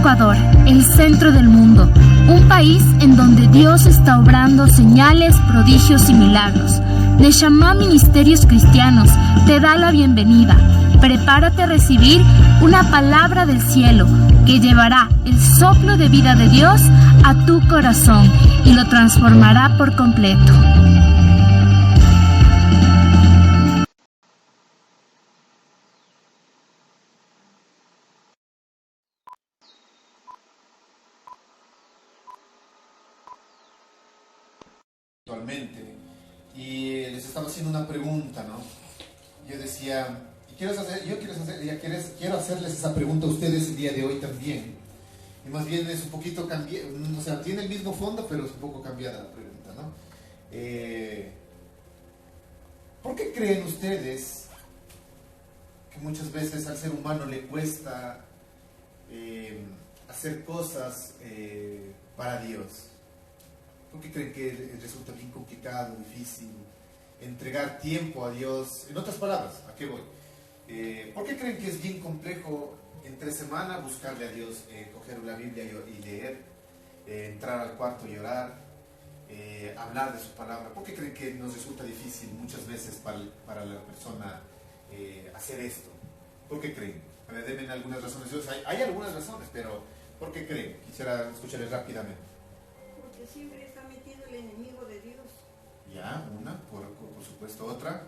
Ecuador, el centro del mundo, un país en donde Dios está obrando señales, prodigios y milagros. Neshama Ministerios Cristianos te da la bienvenida. Prepárate a recibir una palabra del cielo que llevará el soplo de vida de Dios a tu corazón y lo transformará por completo. Actualmente, y les estaba haciendo una pregunta, ¿no? Yo decía, quiero hacerles esa pregunta a ustedes el día de hoy también, y más bien es un poquito cambiada, o sea, tiene el mismo fondo, pero es un poco cambiada la pregunta, ¿no? ¿Por qué creen ustedes que muchas veces al ser humano le cuesta hacer cosas para Dios? ¿Por qué creen que resulta bien complicado, difícil entregar tiempo a Dios? En otras palabras, ¿a qué voy? ¿Por qué creen que es bien complejo entre semana buscarle a Dios, coger la Biblia y leer, entrar al cuarto y orar, hablar de su palabra? ¿Por qué creen que nos resulta difícil muchas veces para la persona hacer esto? ¿Por qué creen? Denme algunas razones. Hay algunas razones, pero ¿por qué creen? Quisiera escucharles rápidamente. Porque siempre está metido el enemigo de Dios. Ya, una, por supuesto, otra.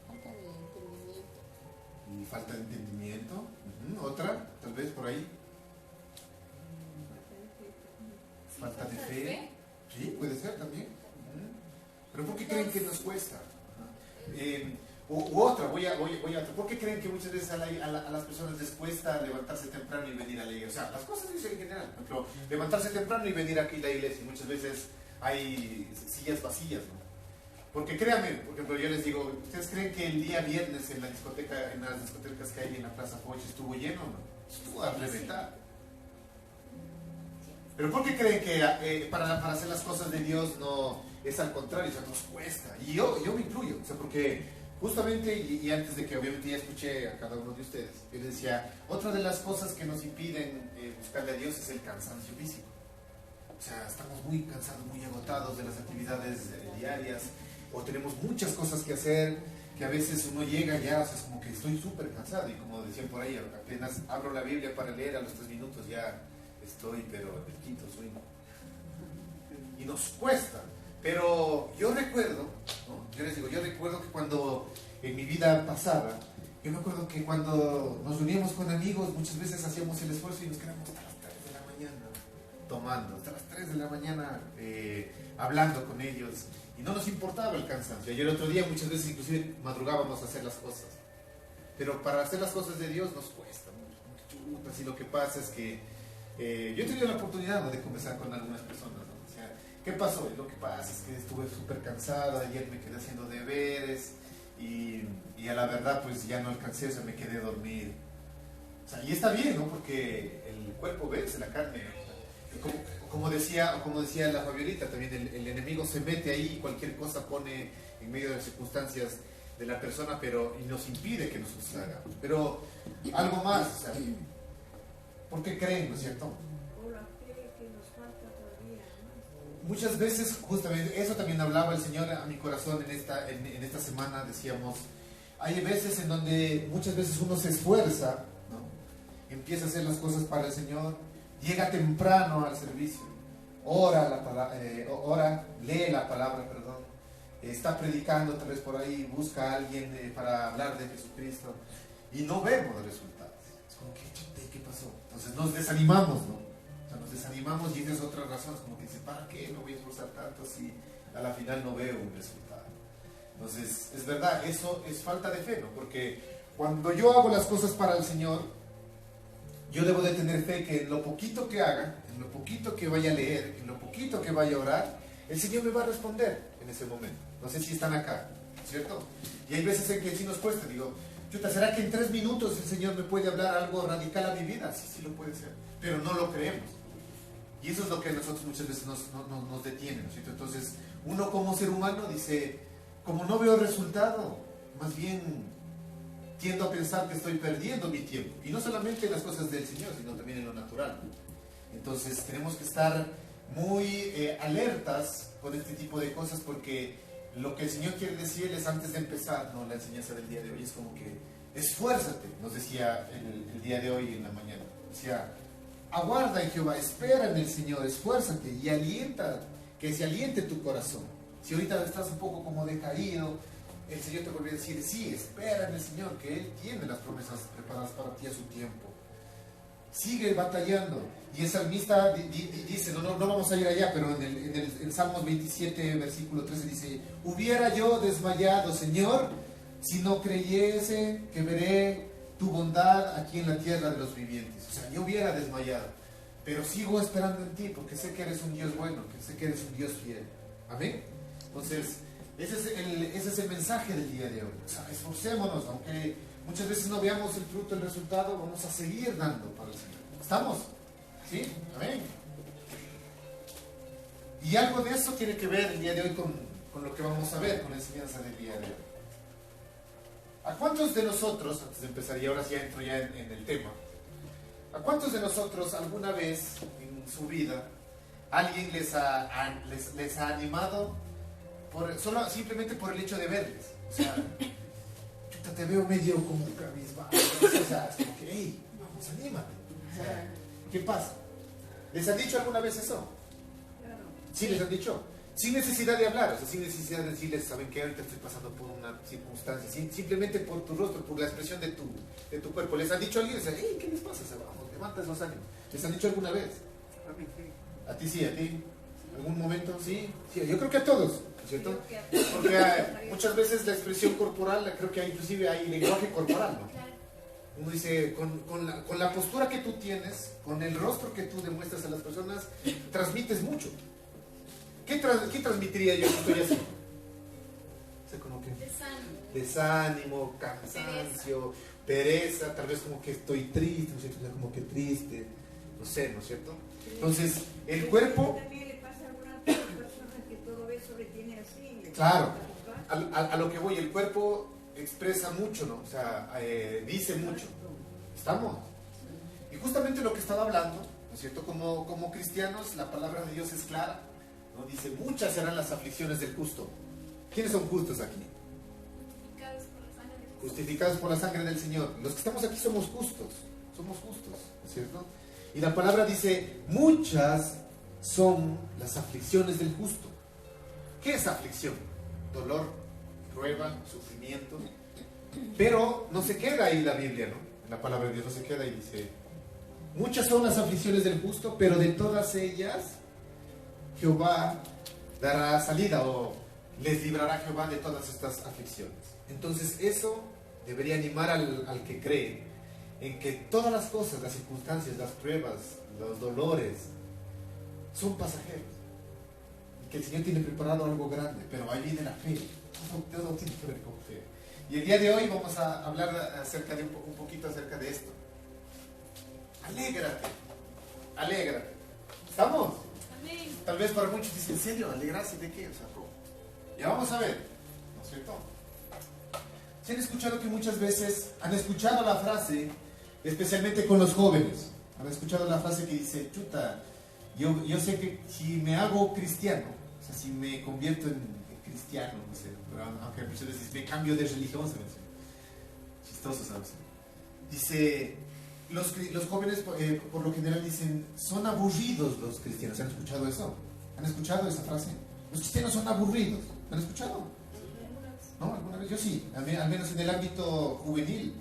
Falta de entendimiento. Y falta de entendimiento. Otra, tal vez por ahí. Falta de fe. Sí, puede ser también. Pero ¿por qué creen que nos cuesta? U otra, voy a otra. ¿Por qué creen que muchas veces a las personas les cuesta levantarse temprano y venir a la iglesia? O sea, las cosas dicen en general. Por ejemplo, levantarse temprano y venir aquí a la iglesia. Muchas veces hay sillas vacías, ¿no? Porque créanme, por ejemplo, yo les digo, ¿ustedes creen que el día viernes en las discotecas que hay en la Plaza Foch estuvo lleno o no? Estuvo a reventar. Pero ¿por qué creen que para hacer las cosas de Dios no es al contrario? O sea, nos cuesta. Y yo me incluyo, o sea, porque justamente, y antes de que obviamente ya escuché a cada uno de ustedes, yo les decía, otra de las cosas que nos impiden buscarle a Dios es el cansancio físico. O sea, estamos muy cansados, muy agotados de las actividades diarias, o tenemos muchas cosas que hacer, que a veces uno llega ya, o sea, es como que estoy súper cansado, y como decían por ahí, apenas abro la Biblia para leer, a los 3 minutos ya estoy, pero el quinto sueño. Y nos cuesta. Pero yo recuerdo, ¿no? Yo les digo, yo recuerdo que cuando en mi vida pasada, yo me acuerdo que cuando nos reuníamos con amigos, muchas veces hacíamos el esfuerzo y nos quedábamos hasta las 3 de la mañana tomando, hasta las 3 de la mañana hablando con ellos, y no nos importaba el cansancio. Ayer otro día muchas veces inclusive madrugábamos a hacer las cosas, pero para hacer las cosas de Dios nos cuesta mucho. Así lo que pasa es que yo he tenido la oportunidad, ¿no?, de conversar con algunas personas, ¿no? O sea, ¿qué pasó? Lo que pasa es que estuve súper cansado, ayer me quedé haciendo deberes y a la verdad pues ya no alcancé, o sea, me quedé a dormir. O sea, y está bien, ¿no? Porque el cuerpo vence la carne, ¿no? Como decía la Fabiolita, también el enemigo se mete ahí y cualquier cosa pone en medio de las circunstancias de la persona, pero y nos impide que nosotros hagamos. Pero algo más, o sea, ¿por qué creen, no es cierto? Por la fe que nos falta todavía, ¿no? Muchas veces, justamente, eso también hablaba el Señor a mi corazón en esta semana, decíamos, hay veces en donde muchas veces uno se esfuerza, ¿no? Empieza a hacer las cosas para el Señor, llega temprano al servicio, lee la palabra, está predicando tal vez por ahí, busca a alguien para hablar de Jesucristo, y no vemos los resultados. Es como que, ¿qué pasó? Entonces nos desanimamos, ¿no? O sea, nos desanimamos, y esa es otra razón, es como que dice, ¿para qué me voy a esforzar tanto si a la final no veo un resultado? Entonces, es verdad, eso es falta de fe, ¿no? Porque cuando yo hago las cosas para el Señor, yo debo de tener fe que en lo poquito que haga, en lo poquito que vaya a leer, en lo poquito que vaya a orar, el Señor me va a responder en ese momento. No sé si están acá, ¿cierto? Y hay veces en que sí nos cuesta, digo, chuta, ¿será que en 3 minutos el Señor me puede hablar algo radical a mi vida? Sí lo puede ser, pero no lo creemos. Y eso es lo que a nosotros muchas veces nos detiene, ¿no es cierto? Entonces, uno como ser humano dice, como no veo resultado, más bien tiendo a pensar que estoy perdiendo mi tiempo. Y no solamente en las cosas del Señor, sino también en lo natural. Entonces tenemos que estar muy alertas con este tipo de cosas, porque lo que el Señor quiere decirles antes de empezar, ¿no?, la enseñanza del día de hoy es como que esfuérzate, nos decía el día de hoy en la mañana. Decía, aguarda en Jehová, espera en el Señor, esfuérzate y alienta, que se aliente tu corazón. Si ahorita estás un poco como decaído, el Señor te vuelve a decir, sí, espera en el Señor, que Él tiene las promesas preparadas para ti a su tiempo. Sigue batallando. Y el salmista dice, no vamos a ir allá, pero en Salmos 27, versículo 13 dice, hubiera yo desmayado, Señor, si no creyese que veré tu bondad aquí en la tierra de los vivientes. O sea, yo hubiera desmayado, pero sigo esperando en ti, porque sé que eres un Dios bueno, que sé que eres un Dios fiel. Amén. Entonces, ese es el mensaje del día de hoy. O sea, esforcémonos, aunque muchas veces no veamos el fruto, el resultado, vamos a seguir dando para el Señor. ¿Estamos? ¿Sí? Amén. Y algo de eso tiene que ver el día de hoy con lo que vamos a ver, con la enseñanza del día de hoy. ¿A cuántos de nosotros, antes de empezar, y ahora sí entro ya en el tema, a cuántos de nosotros alguna vez en su vida alguien les ha animado simplemente por el hecho de verles? O sea, te veo medio como cabizbajo, o sea, es como que, hey, vamos, anímate. O sea, ¿qué pasa? ¿Les han dicho alguna vez eso? Claro. Sí, les han dicho. Sin necesidad de hablar, o sea, sin necesidad de decirles, saben que ahorita estoy pasando por una circunstancia, simplemente por tu rostro, por la expresión de tu cuerpo. ¿Les han dicho a alguien? O sea, hey, ¿qué les pasa? O sea, vamos, levantas los ánimos. ¿Les han dicho alguna vez? A mí sí. ¿A ti sí? ¿A ti? ¿Algún momento? Sí. Yo creo que a todos, ¿cierto? Creo que a todos. Porque muchas veces la expresión corporal, creo que inclusive hay lenguaje corporal, ¿no? Uno dice, con la postura que tú tienes, con el rostro que tú demuestras a las personas, transmites mucho. ¿Qué transmitiría yo si estoy así? O sea, como que desánimo, cansancio, pereza, tal vez como que estoy triste, ¿no es cierto? O sea, como que triste, no sé, ¿no es cierto? Entonces, el cuerpo... También le pasa a algunas personas que todo eso le tiene así. Claro, a lo que voy, el cuerpo expresa mucho, ¿no? O sea, dice mucho. ¿Estamos? Y justamente lo que estaba hablando, ¿no es cierto? Como cristianos, la palabra de Dios es clara, ¿no? Dice, muchas serán las aflicciones del justo. ¿Quiénes son justos aquí? Justificados por la sangre del Señor. Los que estamos aquí somos justos, ¿no es cierto? Y la palabra dice, muchas son las aflicciones del justo. ¿Qué es aflicción? Dolor, prueba, sufrimiento. Pero no se queda ahí la Biblia, ¿no? La palabra de Dios no se queda y dice, muchas son las aflicciones del justo, pero de todas ellas Jehová dará salida, o les librará Jehová de todas estas aflicciones. Entonces eso debería animar al que cree en que todas las cosas, las circunstancias, las pruebas, los dolores son pasajeros, y que el Señor tiene preparado algo grande, pero ahí viene la fe. Todo tiene que ver con fe. Y el día de hoy vamos a hablar acerca de un poquito acerca de esto. Alégrate. ¿Estamos? Amén. Tal vez para muchos dicen, ¿en serio? ¿Alegrarse de qué? O sea, ¿cómo? Ya vamos a ver, ¿no es cierto? ¿Se han escuchado que muchas veces han escuchado la frase, especialmente con los jóvenes, han escuchado la frase que dice, chuta, yo sé que si me hago cristiano, o sea, si me convierto en cristiano, no sé, pero aunque muchas veces me cambio de religión, ¿sabes? Chistoso, ¿sabes? Dice, los jóvenes por lo general dicen, son aburridos los cristianos. ¿Han escuchado eso? ¿Han escuchado esa frase? Los cristianos son aburridos. ¿Han escuchado? ¿No? ¿Alguna vez? Yo sí, al menos en el ámbito juvenil.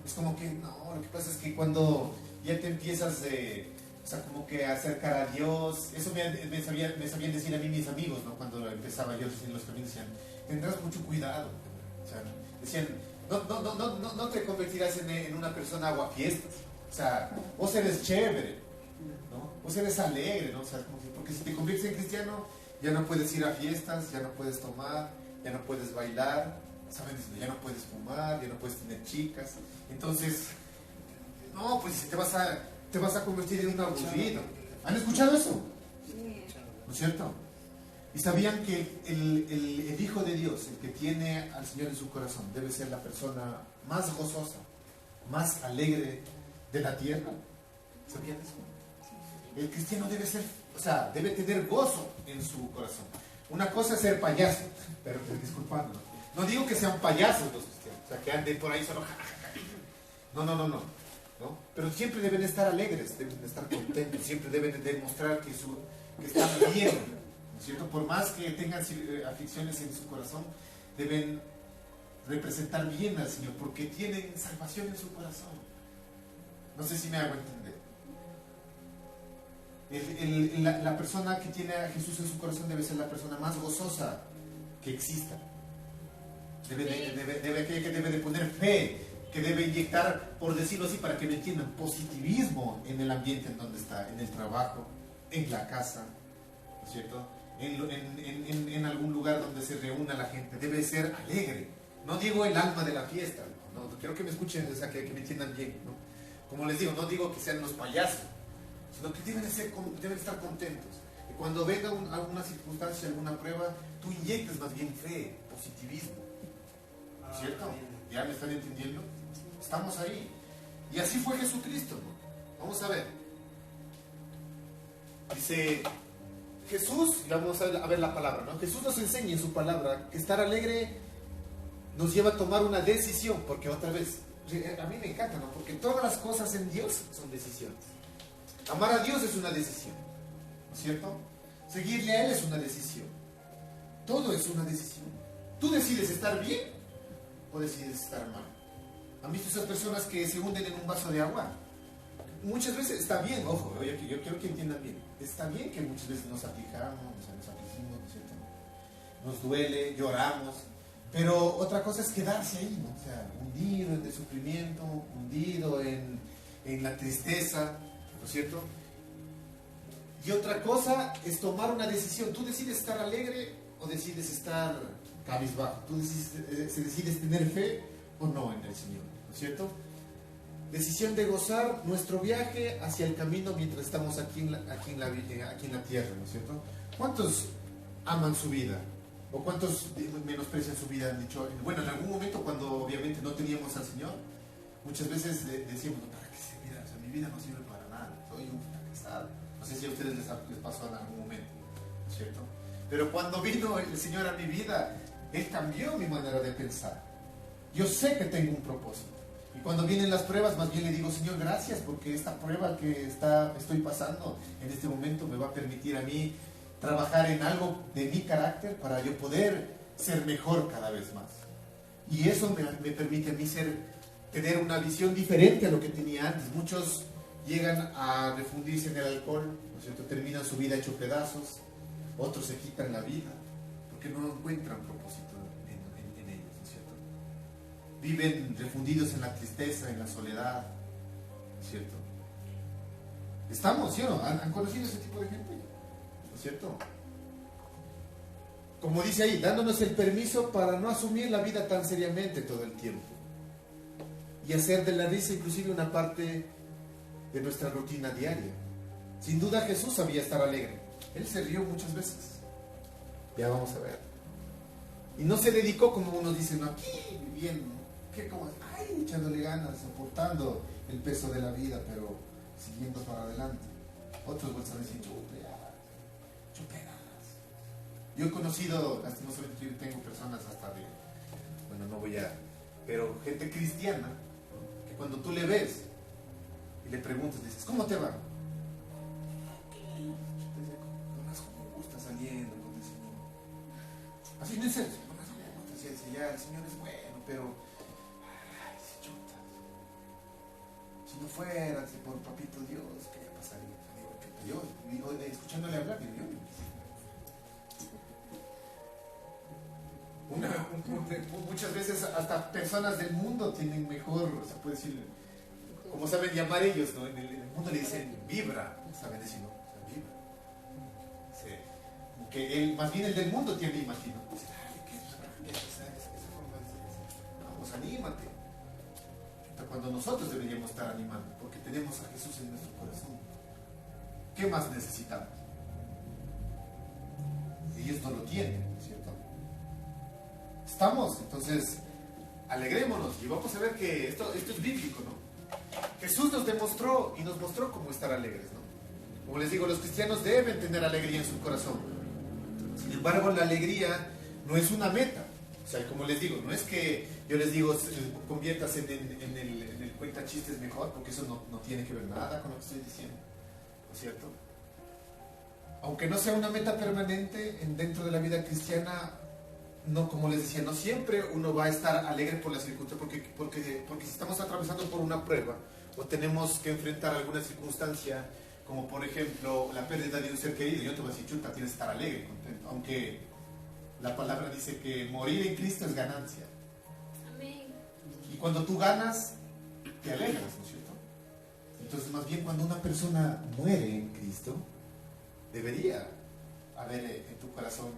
Es como que, no, lo que pasa es que cuando ya te empiezas o sea, como que a acercar a Dios, eso me sabían decir a mí mis amigos, ¿no? Cuando empezaba yo en los caminos, decían, tendrás mucho cuidado. O sea, decían, no te convertirás en una persona aguafiestas. O sea, vos eres chévere, ¿no? Vos eres alegre, ¿no? O sea, porque si te conviertes en cristiano, ya no puedes ir a fiestas, ya no puedes tomar, ya no puedes bailar, ¿saben? Ya no puedes fumar, ya no puedes tener chicas. Entonces, no, pues te vas a convertir en un aburrido. ¿Han escuchado eso? Sí. ¿No es cierto? Y sabían que el Hijo de Dios, el que tiene al Señor en su corazón, debe ser la persona más gozosa, más alegre de la tierra. ¿Sabían eso? El cristiano debe ser, o sea, debe tener gozo en su corazón. Una cosa es ser payaso, pero disculpando. No digo que sean payasos los cristianos, o sea, que anden por ahí solo. No. Pero siempre deben estar alegres, deben estar contentos, siempre deben demostrar que están bien, ¿no es cierto? Por más que tengan aflicciones en su corazón, deben representar bien al Señor, porque tienen salvación en su corazón. No sé si me hago entender. La persona que tiene a Jesús en su corazón debe ser la persona más gozosa que exista. Debe de poner fe, que debe inyectar, por decirlo así, para que me entiendan, positivismo en el ambiente en donde está, en el trabajo, en la casa, ¿no es cierto? En algún lugar donde se reúna la gente. Debe ser alegre. No digo el alma de la fiesta, no quiero que me escuchen, o sea, que me entiendan bien, ¿no? Como les digo, no digo que sean los payasos, sino que deben estar contentos. Y cuando venga alguna circunstancia, alguna prueba, tú inyectes más bien fe, positivismo, ¿no es cierto? ¿Ya me están entendiendo? Estamos ahí. Y así fue Jesucristo, ¿no? Vamos a ver. Dice Jesús, vamos a ver la palabra, ¿no? Jesús nos enseña en su palabra que estar alegre nos lleva a tomar una decisión, porque otra vez, a mí me encanta, ¿no? Porque todas las cosas en Dios son decisiones. Amar a Dios es una decisión, ¿no es cierto? Seguirle a Él es una decisión. Todo es una decisión. Tú decides estar bien o decides estar mal. ¿Han visto esas personas que se hunden en un vaso de agua? Muchas veces está bien, ojo, yo quiero que entiendan bien. Está bien que muchas veces nos aflijamos, nos afligimos, ¿no es cierto? Nos duele, lloramos. Pero otra cosa es quedarse ahí, ¿no? O sea, hundido en el sufrimiento, hundido en la tristeza, ¿no es cierto? Y otra cosa es tomar una decisión. Tú decides estar alegre o decides estar cabizbajo. Tú decides tener fe o no en el Señor, ¿no es cierto? Decisión de gozar nuestro viaje hacia el camino mientras estamos aquí en la tierra, ¿no es cierto? ¿Cuántos aman su vida? ¿O cuántos menosprecian su vida? Han dicho, bueno, en algún momento cuando obviamente no teníamos al Señor, muchas veces decíamos, ¿para qué sirve? O sea, mi vida no sirve para nada, soy un fracasado. No sé si a ustedes les pasó en algún momento, ¿no es cierto? Pero cuando vino el Señor a mi vida, Él cambió mi manera de pensar. Yo sé que tengo un propósito. Y cuando vienen las pruebas, más bien le digo, Señor, gracias, porque esta prueba que estoy pasando en este momento me va a permitir a mí trabajar en algo de mi carácter para yo poder ser mejor cada vez más. Y eso me permite a mí tener una visión diferente a lo que tenía antes. Muchos llegan a refundirse en el alcohol, ¿no es cierto? Terminan su vida hecho pedazos, otros se quitan la vida porque no encuentran propósito en ellos, ¿no es cierto? Viven refundidos en la tristeza, en la soledad, ¿no es cierto? Estamos, ¿sí o no? ¿Han conocido ese tipo de gente? ¿No es cierto? Como dice ahí, dándonos el permiso para no asumir la vida tan seriamente todo el tiempo y hacer de la risa inclusive una parte de nuestra rutina diaria. Sin duda Jesús sabía estar alegre. Él se rió muchas veces. Ya vamos a ver. Y no se dedicó como unos dicen, no, aquí viviendo, ¿qué? Como, ay, echándole ganas, soportando el peso de la vida, pero siguiendo para adelante. Otros vuelven a decir, chuperas. Yo he conocido, lastimosamente tengo personas hasta de, bueno, no voy a, pero gente cristiana, que cuando tú le ves y le preguntas, dices, ¿cómo te va? ¿Cómo está saliendo con el Señor? Así no es eso, ya el Señor es bueno, pero, ay, si chutas. Si no fuera por papito Dios, ¿qué pasaría? Yo, escuchándole hablar, digo, muchas veces hasta personas del mundo tienen mejor, se puede decir, como saben llamar ellos, ¿no? En el mundo le dicen vibra, ¿saben decir, no? O sea, vibra. Sí. Que más bien el del mundo tiene, imagino. Esa forma de decir, vamos, anímate. Cuando nosotros deberíamos estar animando, porque tenemos a Jesús en nuestro corazón. ¿Qué más necesitamos? Ellos no lo tienen, ¿cierto? Estamos, entonces, alegrémonos. Y vamos a ver que esto es bíblico, ¿no? Jesús nos demostró y nos mostró cómo estar alegres, ¿no? Como les digo, los cristianos deben tener alegría en su corazón. Sin embargo, la alegría no es una meta. O sea, como les digo, no es que yo les digo conviértase en el cuenta chistes mejor, porque eso no tiene que ver nada con lo que estoy diciendo, ¿no es cierto? Aunque no sea una meta permanente dentro de la vida cristiana, no, como les decía, no siempre uno va a estar alegre por la circunstancia, porque si estamos atravesando por una prueba o tenemos que enfrentar alguna circunstancia, como por ejemplo la pérdida de un ser querido, yo te voy a decir, chuta, tienes que estar alegre, contento, aunque la palabra dice que morir en Cristo es ganancia. Amén. Y cuando tú ganas, te alegras, ¿no es cierto? Entonces, más bien cuando una persona muere en Cristo, debería haber en tu corazón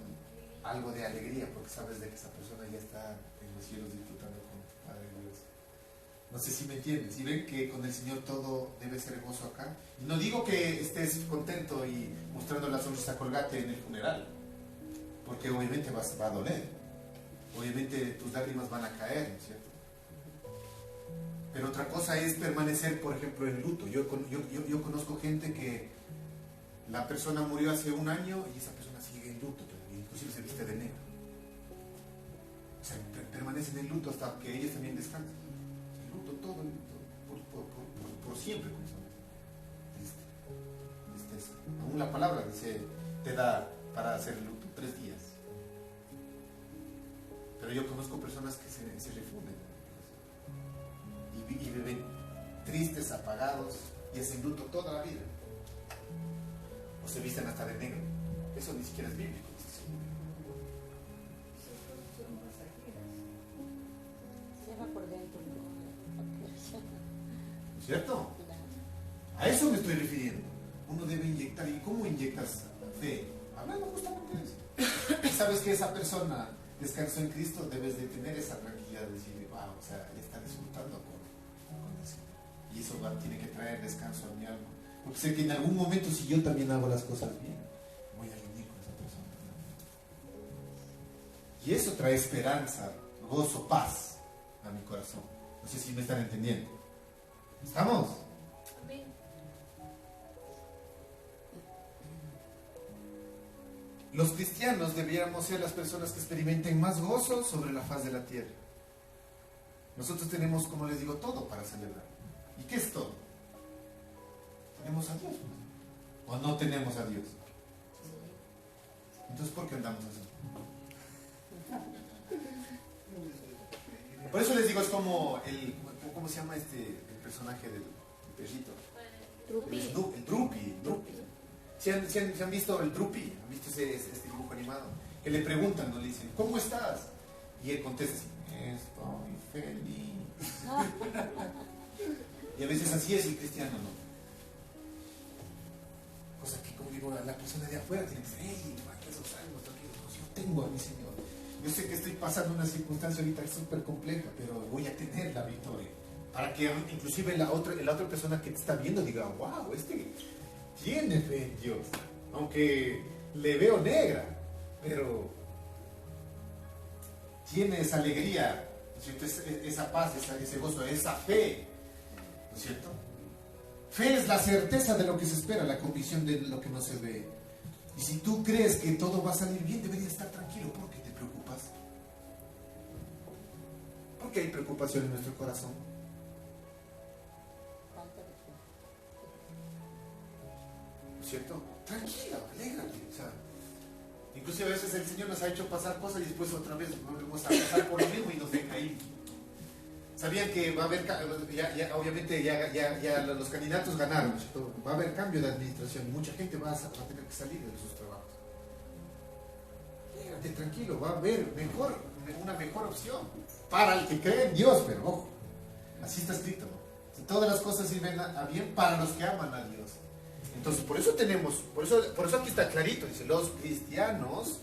algo de alegría, porque sabes de que esa persona ya está en los cielos disfrutando con tu Padre Dios. No sé si me entienden, si ven que con el Señor todo debe ser gozo acá. Y no digo que estés contento y mostrando la sonrisa colgate en el funeral, porque obviamente va a doler, obviamente tus lágrimas van a caer, ¿no es cierto? Pero otra cosa es permanecer, por ejemplo, en luto. Yo conozco gente que la persona murió hace un año y esa persona sigue en luto, pero inclusive se viste de negro. O sea, permanecen en luto hasta que ellos también descansen. El luto, todo el luto, por siempre. Tristeza. Aún la palabra dice, te da para hacer luto 3 días. Pero yo conozco personas que se refunden y viven tristes, apagados y hacen luto toda la vida. O se visten hasta de negro. Eso ni siquiera es bíblico. Son pasajeras. Lleva por dentro. ¿No es cierto? A eso me estoy refiriendo. Uno debe inyectar. ¿Y cómo inyectas fe? Hablando justamente de eso. Y sabes que esa persona descansó en Cristo, debes de tener esa tranquilidad de decir, wow, o sea, ella está disfrutando con eso. Y eso tiene que traer descanso a mi alma. Porque sé que en algún momento, si yo también hago las cosas bien, voy a reunir con esa persona. Y eso trae esperanza, gozo, paz a mi corazón. No sé si me están entendiendo. ¿Estamos? Amén. Los cristianos debiéramos ser las personas que experimenten más gozo sobre la faz de la tierra. Nosotros tenemos, como les digo, todo para celebrar. ¿Y qué es todo? ¿Tenemos a Dios? ¿O no tenemos a Dios? Entonces, ¿por qué andamos así? Por eso les digo, es como ¿cómo se llama el personaje del perrito? El Drupi. ¿Se han visto el Drupi? ¿Han visto este dibujo animado? Que le preguntan, ¿no? Le dicen, ¿cómo estás? Y él contesta así, estoy feliz. Y a veces así es el cristiano, ¿no? Cosa que, como digo, la persona de afuera tiene que decir, hey, esos ánimos tranquilos, pues yo tengo a mi Señor. Yo sé que estoy pasando una circunstancia ahorita súper compleja, pero voy a tener la victoria. Para que inclusive la otra persona que te está viendo diga, wow, tiene fe en Dios. Aunque le veo negra, pero tiene esa alegría, ¿no es cierto? Esa paz, ese gozo, esa fe, ¿no es cierto? Fe es la certeza de lo que se espera, la convicción de lo que no se ve. Y si tú crees que todo va a salir bien, deberías estar tranquilo. ¿Por qué te preocupas? ¿Por qué hay preocupación en nuestro corazón? ¿No es cierto? Tranquilo, alégrate. O sea, inclusive a veces el Señor nos ha hecho pasar cosas y después otra vez volvemos a pasar por lo mismo y nos deja ahí. Sabían que va a haber, obviamente ya los candidatos ganaron, ¿cierto? Va a haber cambio de administración y mucha gente va a tener que salir de sus trabajos. Quédate tranquilo, va a haber una mejor opción para el que cree en Dios, pero ojo, así está escrito, ¿no? Todas las cosas sirven a bien para los que aman a Dios. Entonces, por eso aquí está clarito, dice, los cristianos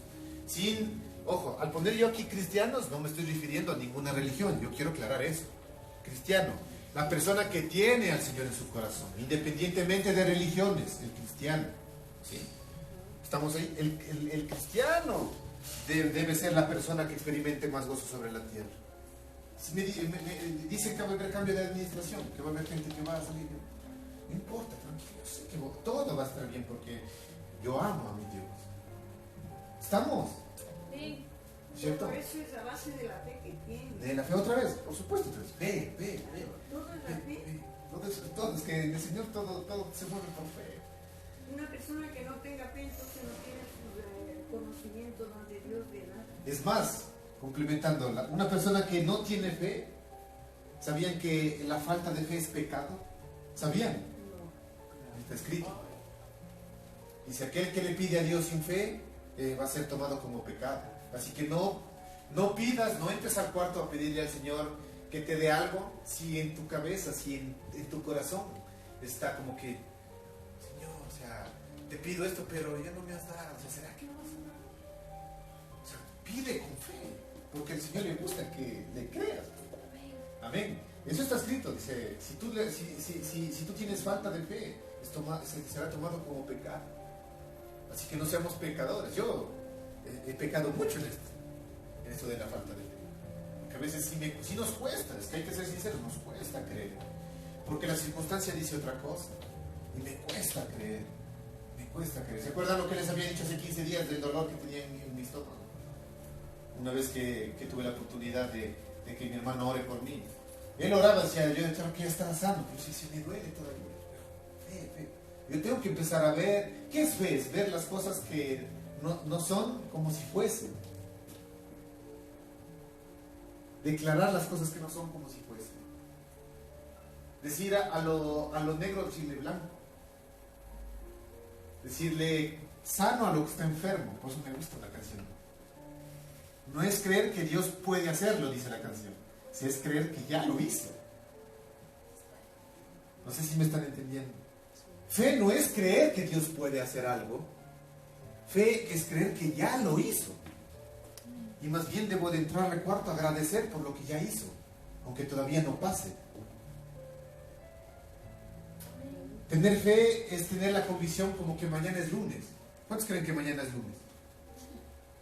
ojo, al poner yo aquí cristianos, no me estoy refiriendo a ninguna religión, yo quiero aclarar eso. Cristiano, la persona que tiene al Señor en su corazón, independientemente de religiones, el cristiano, ¿sí? Estamos ahí, el cristiano debe ser la persona que experimente más gozo sobre la tierra. Dicen que va a haber cambio de administración, que va a haber gente que va a salir. No importa, tranquilo, yo sé que todo va a estar bien porque yo amo a mi Dios. ¿Estamos? Sí. ¿Cierto? Pero eso es a base de la fe que tiene. De la fe otra vez, por supuesto. Entonces, fe. Todo es la fe. Todo, es que en el Señor todo se mueve por fe. Una persona que no tenga fe, entonces no tiene sus conocimientos ante Dios de nada. Es más, complementando, una persona que no tiene fe, ¿sabían que la falta de fe es pecado? ¿Sabían? No. Está escrito. Dice, aquel que le pide a Dios sin fe va a ser tomado como pecado. Así que no pidas, no entres al cuarto a pedirle al Señor que te dé algo si en tu cabeza, si en tu corazón está como que, Señor, o sea, te pido esto, pero ya no me has dado. O sea, ¿será que no vas a dar? O sea, pide con fe, porque al Señor le gusta que le creas. Amén. Eso está escrito, dice, si tú tienes falta de fe, será tomado como pecado. Así que no seamos pecadores. Yo he pecado mucho en esto de la falta de fe. Porque a veces sí nos cuesta, es que hay que ser sinceros, nos cuesta creer. Porque la circunstancia dice otra cosa. Y me cuesta creer. ¿Se acuerdan lo que les había dicho hace 15 días del dolor que tenía en mi estómago? Una vez que tuve la oportunidad de que mi hermano ore por mí. Él oraba, decía, yo decía que ya estaba sano, pero si me duele todavía. Fe. Yo tengo que empezar a ver, ¿qué es fe? Es ver las cosas que no son como si fuesen. Declarar las cosas que no son como si fuesen. Decir a lo negro decirle blanco. Decirle sano a lo que está enfermo. Por eso me gusta la canción. No es creer que Dios puede hacerlo, dice la canción. Si es creer que ya lo hizo. No sé si me están entendiendo. Fe no es creer que Dios puede hacer algo. Fe es creer que ya lo hizo. Y más bien debo de entrar al cuarto a agradecer por lo que ya hizo, aunque todavía no pase. Tener fe es tener la convicción como que mañana es lunes. ¿Cuántos creen que mañana es lunes?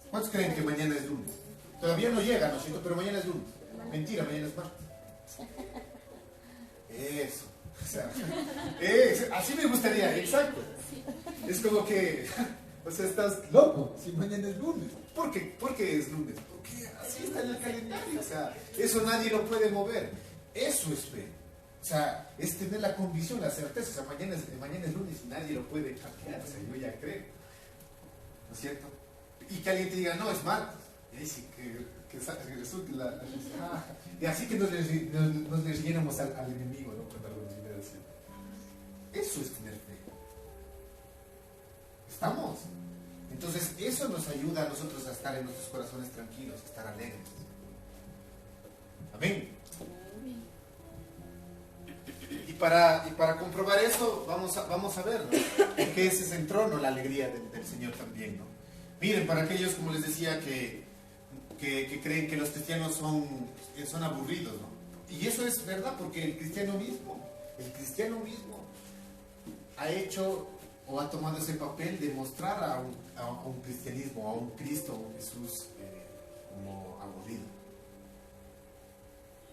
¿Cuántos creen que mañana es lunes? Todavía no llega, ¿no es cierto? Pero mañana es lunes. Mentira, mañana es martes. Eso. O sea, así me gustaría, exacto. Es como que, o sea, estás loco si mañana es lunes. ¿Por qué? ¿Por qué es lunes? Porque así está en el calendario. O sea, eso nadie lo puede mover. Eso es fe. O sea, es tener la convicción, la certeza. O sea, mañana es lunes y nadie lo puede cambiar. O sea, yo ya creo. ¿No es cierto? Y que alguien te diga, no, es martes. Y ahí sí que resulte y así que nos le llenamos al enemigo, ¿no? Cuando algo nos viene a decir. Eso es tener fe. ¿Estamos? Entonces, eso nos ayuda a nosotros a estar en nuestros corazones tranquilos, a estar alegres. Amén. Y para comprobar eso, vamos a ver, ¿no? Porque ese es el trono, la alegría del Señor también, ¿no? Miren, para aquellos, como les decía, que creen que los cristianos son aburridos, ¿no? Y eso es verdad, porque el cristiano mismo ha hecho o ha tomado ese papel de mostrar a un cristianismo, a un Cristo, a un Jesús como aburrido.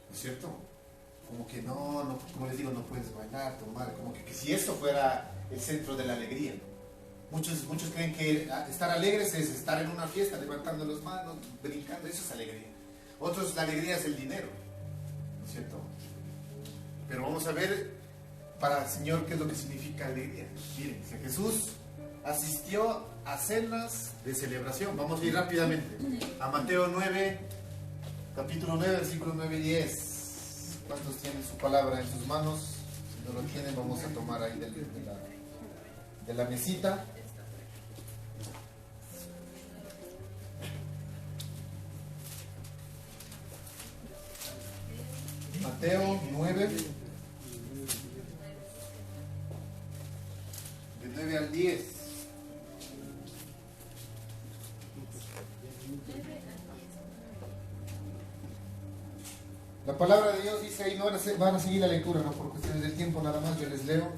¿No es cierto? Como que no, como les digo, no puedes bailar, tomar, como que si eso fuera el centro de la alegría, ¿no? Muchos creen que estar alegres es estar en una fiesta, levantando las manos, brincando, eso es alegría. Otros, la alegría es el dinero, ¿no es cierto? Pero vamos a ver para el Señor qué es lo que significa alegría. Miren, si Jesús asistió a cenas de celebración. Vamos a ir rápidamente a Mateo 9, capítulo 9, versículos 9 y 10. ¿Cuántos tienen su palabra en sus manos? Si no lo tienen, vamos a tomar ahí de la mesita. Mateo 9, de 9 al 10. La palabra de Dios dice ahí, no van a seguir la lectura, no por cuestiones del tiempo nada más, yo les leo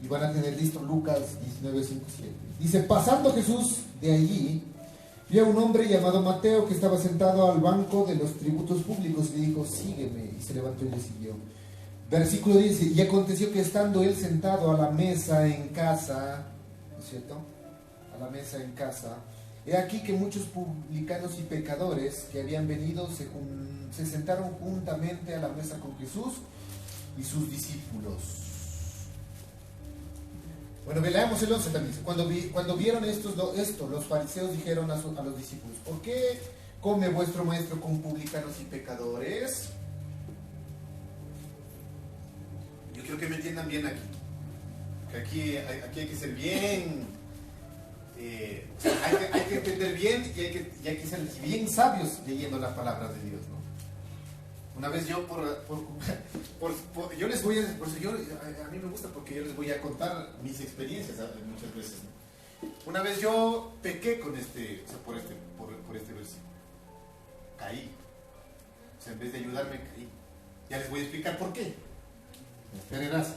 y van a tener listo Lucas 19, 5, 7. Dice, pasando Jesús de allí, Vi a un hombre llamado Mateo que estaba sentado al banco de los tributos públicos y le dijo, sígueme, y se levantó y le siguió. Versículo 10, y aconteció que estando él sentado a la mesa en casa, ¿no es cierto? A la mesa en casa, he aquí que muchos publicanos y pecadores que habían venido se sentaron juntamente a la mesa con Jesús y sus discípulos. Bueno, leamos el 11 también. Cuando vieron esto, los fariseos dijeron a los discípulos, ¿por qué come vuestro maestro con publicanos y pecadores? Yo quiero que me entiendan bien aquí. Que aquí hay que ser bien, hay que entender bien y hay que ser bien sabios leyendo las palabras de Dios, ¿no? Una vez yo yo les voy a, a mí me gusta porque yo les voy a contar mis experiencias muchas veces, ¿no? Una vez yo pequé con por este versículo. Caí. O sea, en vez de ayudarme, caí. Ya les voy a explicar por qué. Esperarás.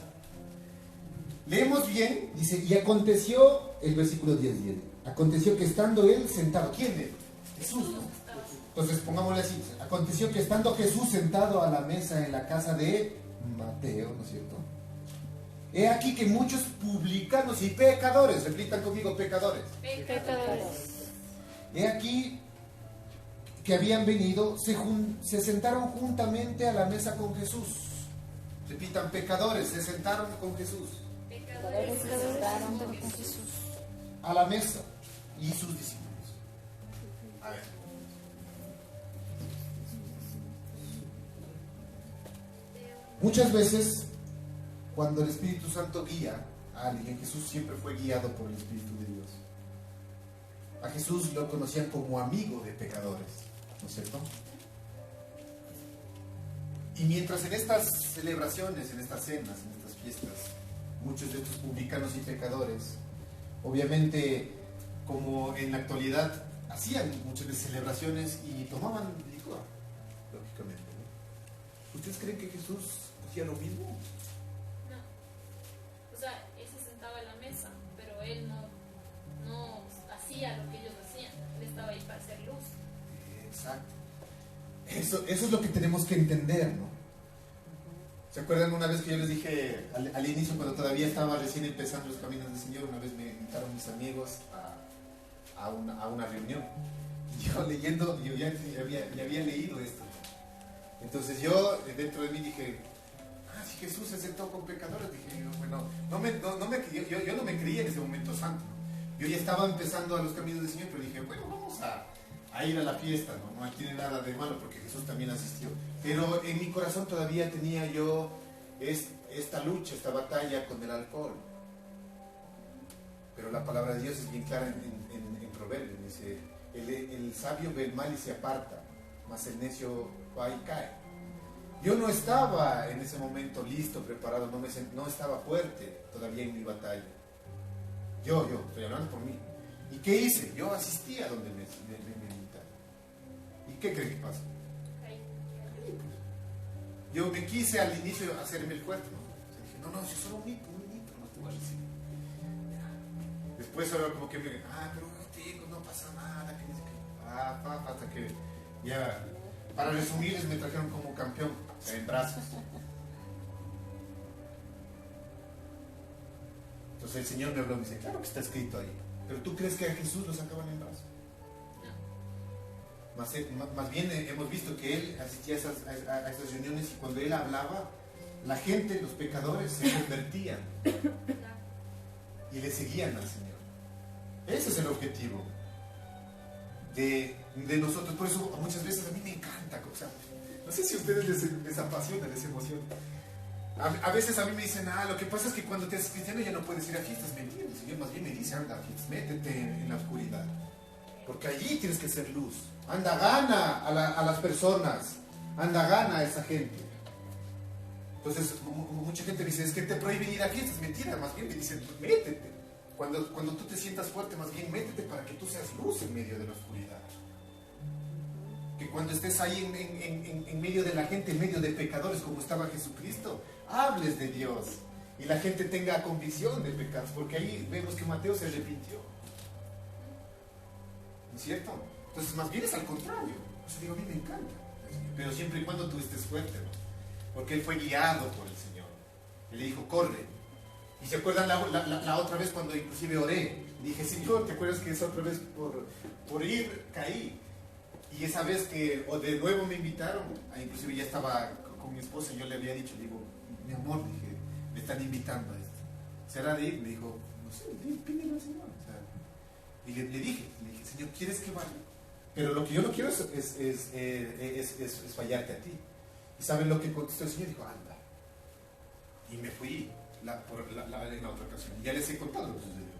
Leemos bien, dice, y aconteció, el versículo 10 viene, aconteció que estando él sentado, ¿quién es? Jesús, ¿no? Entonces pongámosle así, aconteció que estando Jesús sentado a la mesa en la casa de Mateo, ¿no es cierto? He aquí que muchos publicanos y pecadores, repitan conmigo, pecadores. Pecadores. He aquí que habían venido, se sentaron juntamente a la mesa con Jesús. Repitan, pecadores, se sentaron con Jesús. Pecadores se sentaron con Jesús. A la mesa y sus discípulos. A ver. Muchas veces, cuando el Espíritu Santo guía a alguien, Jesús siempre fue guiado por el Espíritu de Dios. A Jesús lo conocían como amigo de pecadores, ¿no es cierto? Y mientras en estas celebraciones, en estas cenas, en estas fiestas, muchos de estos publicanos y pecadores, obviamente, como en la actualidad, hacían muchas veces celebraciones y tomaban licor, lógicamente, ¿no? ¿Ustedes creen que Jesús hacía lo mismo? No. O sea, él se sentaba a la mesa, pero él no hacía lo que ellos hacían. Él estaba ahí para hacer luz. Exacto. Eso es lo que tenemos que entender, ¿no? ¿Se acuerdan una vez que yo les dije al inicio, cuando todavía estaba recién empezando los caminos del Señor, una vez me invitaron mis amigos a una reunión? Y yo leyendo, yo ya había leído esto. Entonces yo dentro de mí dije, si Jesús se sentó con pecadores, dije, bueno, yo no me creía en ese momento santo. Yo ya estaba empezando a los caminos del Señor, pero dije, bueno, vamos a ir a la fiesta, no tiene nada de malo porque Jesús también asistió. Pero en mi corazón todavía tenía yo esta lucha, esta batalla con el alcohol. Pero la palabra de Dios es bien clara en Proverbios, dice, el sabio ve el mal y se aparta, mas el necio va y cae. Yo no estaba en ese momento listo, preparado, no estaba fuerte todavía en mi batalla. Yo estoy hablando por mí. ¿Y qué hice? Yo asistí a donde me invitaron. ¿Y qué creen que pasa? Yo me quise al inicio hacerme el fuerte, ¿no? O sea, dije, no, yo solo un hito, no te voy a decir. Después ahora como que me pero no pasa nada, que dice que hasta que ya, para resumirles, me trajeron como campeón, o sea, en brazos. Entonces el Señor me habló y me dice, claro que está escrito ahí, pero ¿tú crees que a Jesús lo sacaban en brazos? Más bien hemos visto que él asistía a esas reuniones y cuando él hablaba, la gente, los pecadores, se convertían y le seguían al Señor. Ese es el objetivo de nosotros. Por eso muchas veces a mí me encanta, o sea, no sé si a ustedes les apasiona, les emociona. A veces a mí me dicen, lo que pasa es que cuando te haces cristiano ya no puedes ir a fiestas. Mentira, el Señor más bien me dice, anda a fiestas, métete en la oscuridad, porque allí tienes que ser luz. Anda, gana a las personas, anda, gana a esa gente. Entonces mucha gente dice, es que te prohíben ir a fiestas. Mentira, más bien me dicen, métete. Cuando tú te sientas fuerte, más bien métete para que tú seas luz en medio de la oscuridad. Que cuando estés ahí en medio de la gente, en medio de pecadores como estaba Jesucristo, hables de Dios y la gente tenga convicción de pecados, porque ahí vemos que Mateo se arrepintió. ¿no es cierto? Entonces más bien es al contrario. O sea, digo, a mí me encanta, pero siempre y cuando tú estés fuerte, ¿no? Porque él fue guiado por el Señor. Él le dijo, corre. Y se acuerdan la otra vez cuando inclusive oré, dije, Señor, ¿te acuerdas que esa otra vez por ir caí? Y esa vez que de nuevo me invitaron, inclusive ya estaba con mi esposa y yo le había dicho, digo, mi amor, dije, me están invitando a esto. ¿Será de ir? Me dijo, no sé, pídele al Señor. O sea, y le dije, Señor, ¿quieres que vaya? Pero lo que yo no quiero es fallarte a ti. ¿Y saben lo que contestó el Señor? Dijo, anda. Y me fui en la otra ocasión. Y ya les he contado lo que sucedió.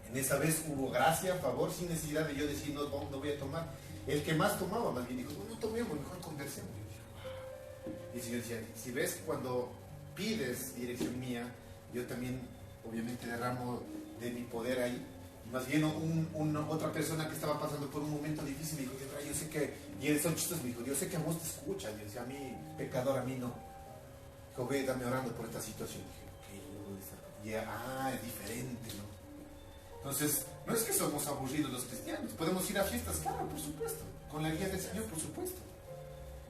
En esa vez hubo gracia, favor, sin necesidad de yo decir, no voy a tomar. El que más tomaba, más bien dijo, no tomemos, mejor conversemos. Y el Señor decía, si ves cuando pides dirección mía, yo también obviamente derramo de mi poder ahí. Y más bien otra persona que estaba pasando por un momento difícil me dijo, yo sé que, y él son chistos, me dijo, yo sé que a vos te escuchan. Y decía, a mí, pecador, a mí no. Dijo, ve, dame orando por esta situación. Dije, es diferente, ¿no? Entonces, no es que somos aburridos los cristianos. Podemos ir a fiestas, claro, por supuesto. Con la guía del Señor, por supuesto.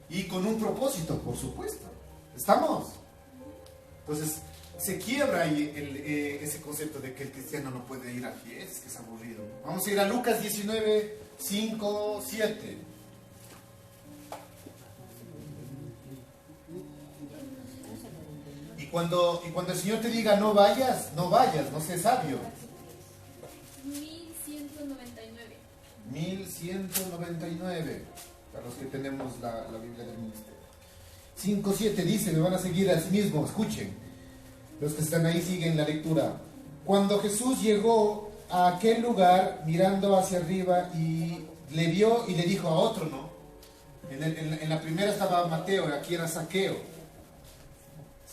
Y con un propósito, por supuesto. ¿Estamos? Entonces, se quiebra ahí ese concepto de que el cristiano no puede ir a fiestas, que es aburrido. Vamos a ir a Lucas 19, 5, 7. Y cuando el Señor te diga no vayas, no seas sabio. 1199. 1199, para los que tenemos la Biblia del Ministerio. 5:7 dice, me van a seguir a sí mismo, escuchen, los que están ahí siguen la lectura. Cuando Jesús llegó a aquel lugar, mirando hacia arriba, y le vio y le dijo a otro, ¿no? En la primera estaba Mateo, aquí era Zaqueo.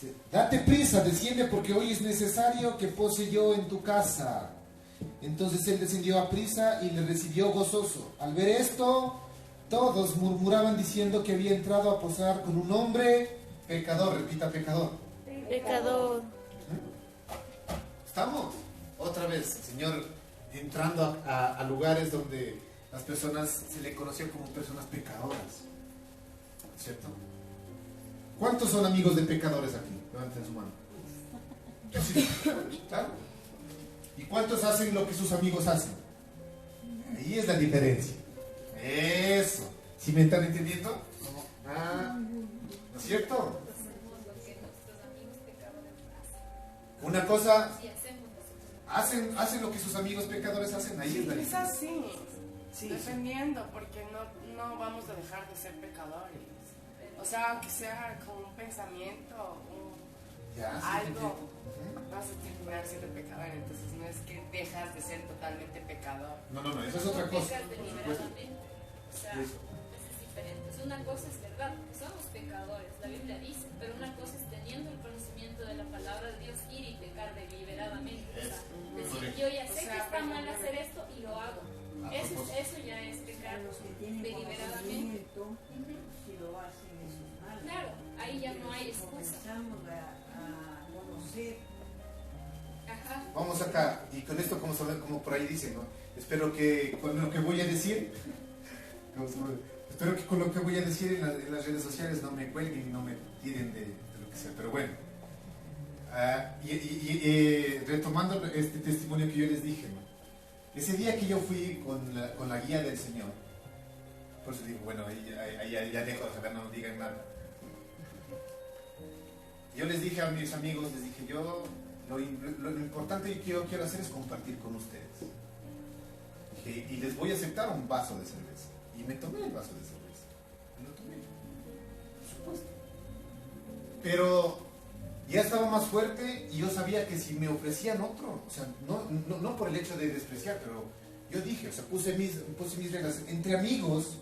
Dice, date prisa, desciende, porque hoy es necesario que pose yo en tu casa. Entonces él descendió a prisa y le recibió gozoso. Al ver esto, todos murmuraban diciendo que había entrado a posar con un hombre pecador. Repita, pecador. Pecador. ¿Estamos? Otra vez, Señor, entrando a lugares donde las personas se le conocían como personas pecadoras. ¿Cierto? ¿Cuántos son amigos de pecadores aquí? Levanten su mano. Yo sí, claro. ¿Y cuántos hacen lo que sus amigos hacen? Ahí es la diferencia. Eso. ¿Sí me están entendiendo? ¿No es cierto? Hacemos lo que nuestros amigos pecadores hacen. Una cosa, Sí, hacemos nosotros. hacen lo que sus amigos pecadores hacen. Ahí es la Es diferencia. así, Sí, dependiendo, porque no vamos a dejar de ser pecadores. O sea, aunque sea con un pensamiento, Ya, sí, algo, entiendo. vas a terminar siendo pecador. Entonces no es que dejas de ser totalmente pecador. No, eso es otra No cosa. pecas Por supuesto. deliberadamente. O sea, Eso. eso es diferente. Es una cosa es verdad, que somos pecadores, la Biblia dice, pero una cosa es teniendo el conocimiento de la palabra de Dios, ir y pecar deliberadamente. O sea, decir, yo ya sé que está mal hacer esto y lo hago. Eso ya es pecar Los que tienen deliberadamente. conocimiento, si lo hacen, eso es malo. Claro, ahí ya no hay excusa. Comenzamos a conocer. Ajá. Vamos acá, y con esto como por ahí dicen, ¿no? Espero que con lo que voy a decir, espero que con lo que voy a decir en las redes sociales no me cuelguen y no me tiren de lo que sea, pero bueno. Retomando este testimonio que yo les dije, ¿no? Ese día que yo fui con la guía del Señor, por eso digo, bueno, ahí ya dejo de saber, no digan nada. Yo les dije a mis amigos, les dije, lo importante que yo quiero hacer es compartir con ustedes. Dije, y les voy a aceptar un vaso de cerveza. Y me tomé el vaso de cerveza. Me lo tomé, por supuesto. Pero ya estaba más fuerte y yo sabía que si me ofrecían otro, o sea, no por el hecho de despreciar, pero yo dije, o sea, puse mis reglas. Entre amigos,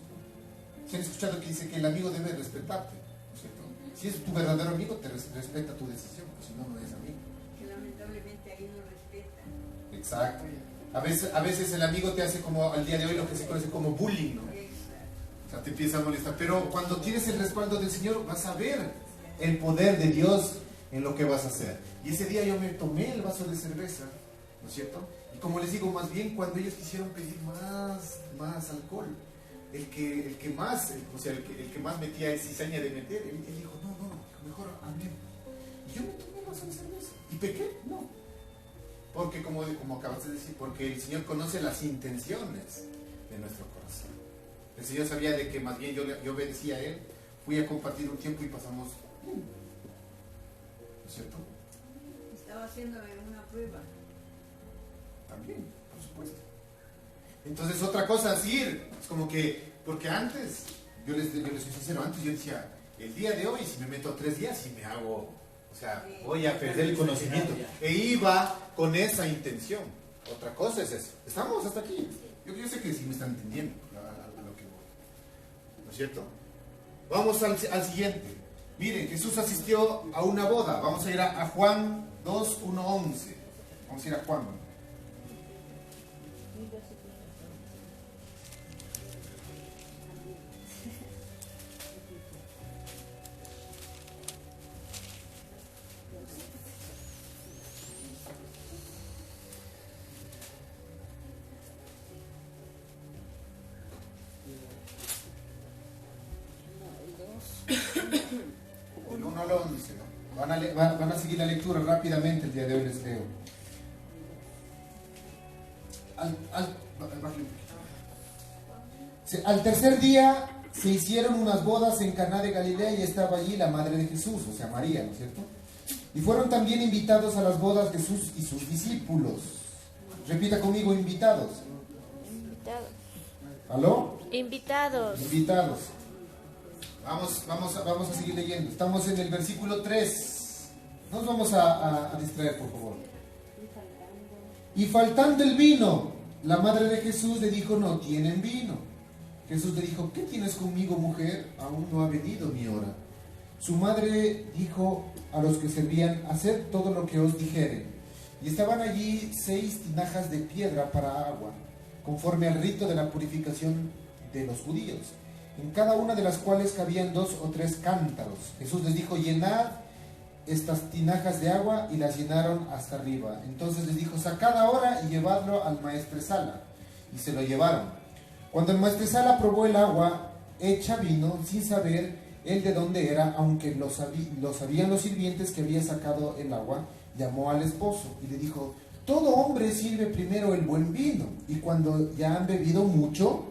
se han escuchado que dice que el amigo debe respetarte, ¿no es cierto? Si es tu verdadero amigo, te respeta tu decisión, porque si no, no es amigo. Que lamentablemente ahí no respetan. Exacto. A veces el amigo te hace como al día de hoy lo que se conoce como bullying, ¿no? Exacto. O sea, te empieza a molestar. Pero cuando tienes el respaldo del Señor, vas a ver el poder de Dios en lo que vas a hacer. Y ese día yo me tomé el vaso de cerveza ¿no es cierto? Y como les digo, más bien cuando ellos quisieron pedir más alcohol, el que más metía cizaña de meter, él dijo, no, mejor hablemos. Y yo me tomé más de cerveza. ¿Y pequé? No. Porque como acabas de decir, porque el Señor conoce las intenciones de nuestro corazón. El Señor sabía de que más bien yo obedecía a Él, fui a compartir un tiempo y pasamos, ¿no es cierto? Estaba haciéndole una prueba. También, por supuesto. Entonces otra cosa es ir, es como que, porque antes, yo les soy sincero, antes yo decía, el día de hoy si me meto 3 días y me hago, o sea, voy a perder el conocimiento. E iba con esa intención. Otra cosa es eso. ¿Estamos hasta aquí? Yo sé que sí me están entendiendo a lo que voy. ¿No es cierto? Vamos al siguiente. Miren, Jesús asistió a una boda. Vamos a ir a Juan 2, 1, 11. Vamos a ir a Juan. Del 1 al 11, ¿no? Van a seguir la lectura rápidamente el día de hoy, les leo. Al tercer día se hicieron unas bodas en Caná de Galilea y estaba allí la madre de Jesús, o sea María, ¿no es cierto? Y fueron también invitados a las bodas Jesús y sus discípulos. Repita conmigo, invitados. Invitados. ¿Aló? Invitados. Invitados. Vamos a seguir leyendo. Estamos en el versículo 3. No nos vamos a distraer, por favor. Y faltando el vino, la madre de Jesús le dijo, no tienen vino. Jesús le dijo, ¿qué tienes conmigo, mujer? Aún no ha venido mi hora. Su madre dijo a los que servían, haced todo lo que os dijere. Y estaban allí 6 tinajas de piedra para agua, conforme al rito de la purificación de los judíos, en cada una de las cuales cabían 2 o 3 cántaros. Jesús les dijo, llenad estas tinajas de agua, y las llenaron hasta arriba. Entonces les dijo, sacad ahora y llevadlo al maestresala. Y se lo llevaron. Cuando el maestresala probó el agua hecha vino, sin saber él de dónde era, aunque lo sabían los sirvientes que había sacado el agua, llamó al esposo y le dijo, todo hombre sirve primero el buen vino, y cuando ya han bebido mucho,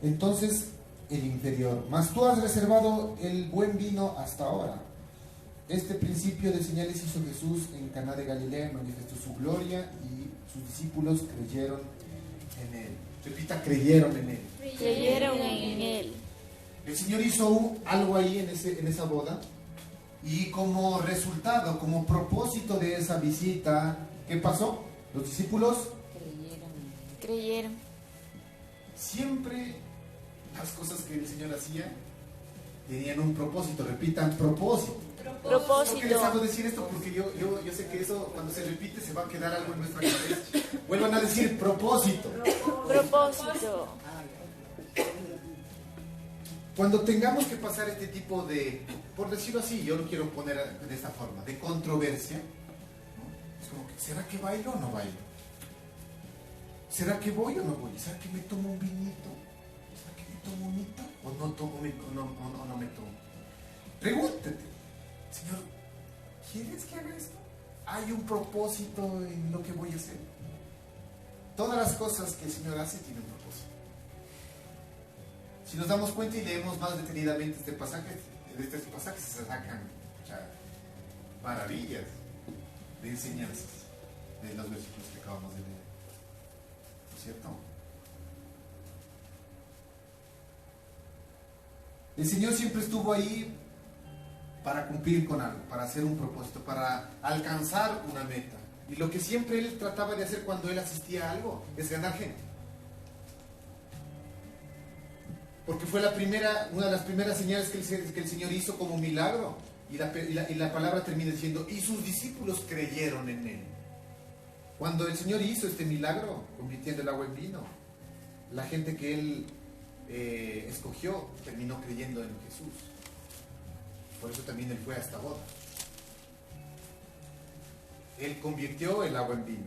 entonces el inferior. Mas tú has reservado el buen vino hasta ahora. Este principio de señales hizo Jesús en Caná de Galilea, manifestó su gloria y sus discípulos creyeron en él. Repita, creyeron en él. Creyeron en él. El Señor hizo algo ahí en esa boda, y como resultado, como propósito de esa visita, ¿qué pasó? Los discípulos Creyeron. Siempre las cosas que el Señor hacía tenían un propósito. Repitan, propósito. ¿Por qué les hago decir esto? Porque yo sé que eso, cuando se repite, se va a quedar algo en nuestra cabeza. Vuelvan a decir propósito. Propósito. Cuando tengamos que pasar este tipo de, por decirlo así, yo lo quiero poner de esta forma, de controversia, ¿no? Es como que, ¿será que bailo o no bailo? ¿Será que voy o no voy? ¿Será que me tomo un vinito? ¿Será que me tomo un hito? ¿O no me tomo? Pregúntate, Señor, ¿quieres que haga esto? ¿Hay un propósito en lo que voy a hacer? Todas las cosas que el Señor hace tienen un propósito. Si nos damos cuenta y leemos más detenidamente este pasaje, de este pasaje se sacan maravillas de enseñanzas de los versículos que acabamos de leer. ¿No es cierto? El Señor siempre estuvo ahí para cumplir con algo, para hacer un propósito, para alcanzar una meta. Y lo que siempre Él trataba de hacer cuando Él asistía a algo es ganar gente. Porque fue una de las primeras señales que el Señor hizo como milagro. Y la palabra termina diciendo, y sus discípulos creyeron en Él. Cuando el Señor hizo este milagro, convirtiendo el agua en vino, la gente que Él escogió terminó creyendo en Jesús. Por eso también Él fue a esta boda. Él convirtió el agua en vino.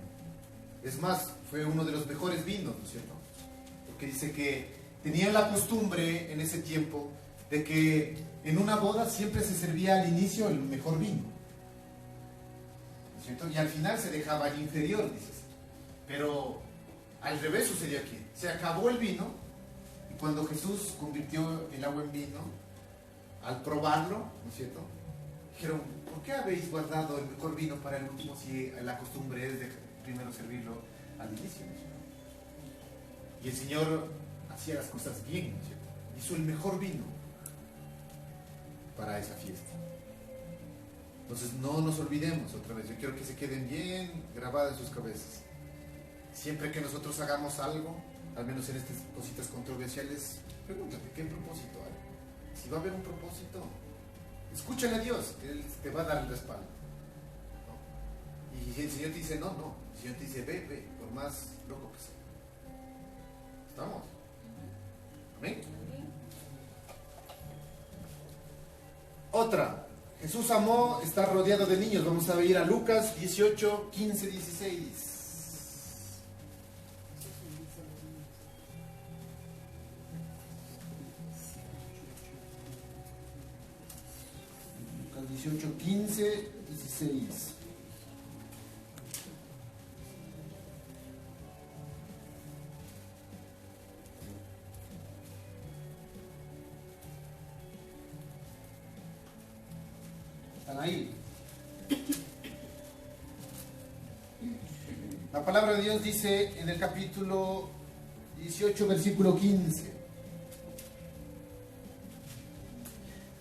Es más, fue uno de los mejores vinos, ¿no es cierto? Porque dice que tenían la costumbre en ese tiempo de que en una boda siempre se servía al inicio el mejor vino, ¿no es cierto? Y al final se dejaba el inferior, dices. Pero al revés sucedió aquí. Se acabó el vino y cuando Jesús convirtió el agua en vino, al probarlo, ¿no es cierto?, dijeron, ¿por qué habéis guardado el mejor vino para el último si la costumbre es de primero servirlo al inicio, ¿no es cierto? Y el Señor hacía las cosas bien, ¿no es cierto? Hizo el mejor vino para esa fiesta. Entonces no nos olvidemos otra vez. Yo quiero que se queden bien grabadas en sus cabezas. Siempre que nosotros hagamos algo, al menos en estas cositas controversiales, pregúntate, ¿qué propósito hay? Si va a haber un propósito, escúchale a Dios, Él te va a dar el respaldo, ¿no? Y si el Señor te dice no, no. El Señor te dice ve, por más loco que sea. ¿Estamos? ¿Amén? Otra. Jesús amó estar rodeado de niños. Vamos a ir a Lucas 18, 15, 16. Lucas 18, 15, 16. Ahí. La palabra de Dios dice en el capítulo 18, versículo 15.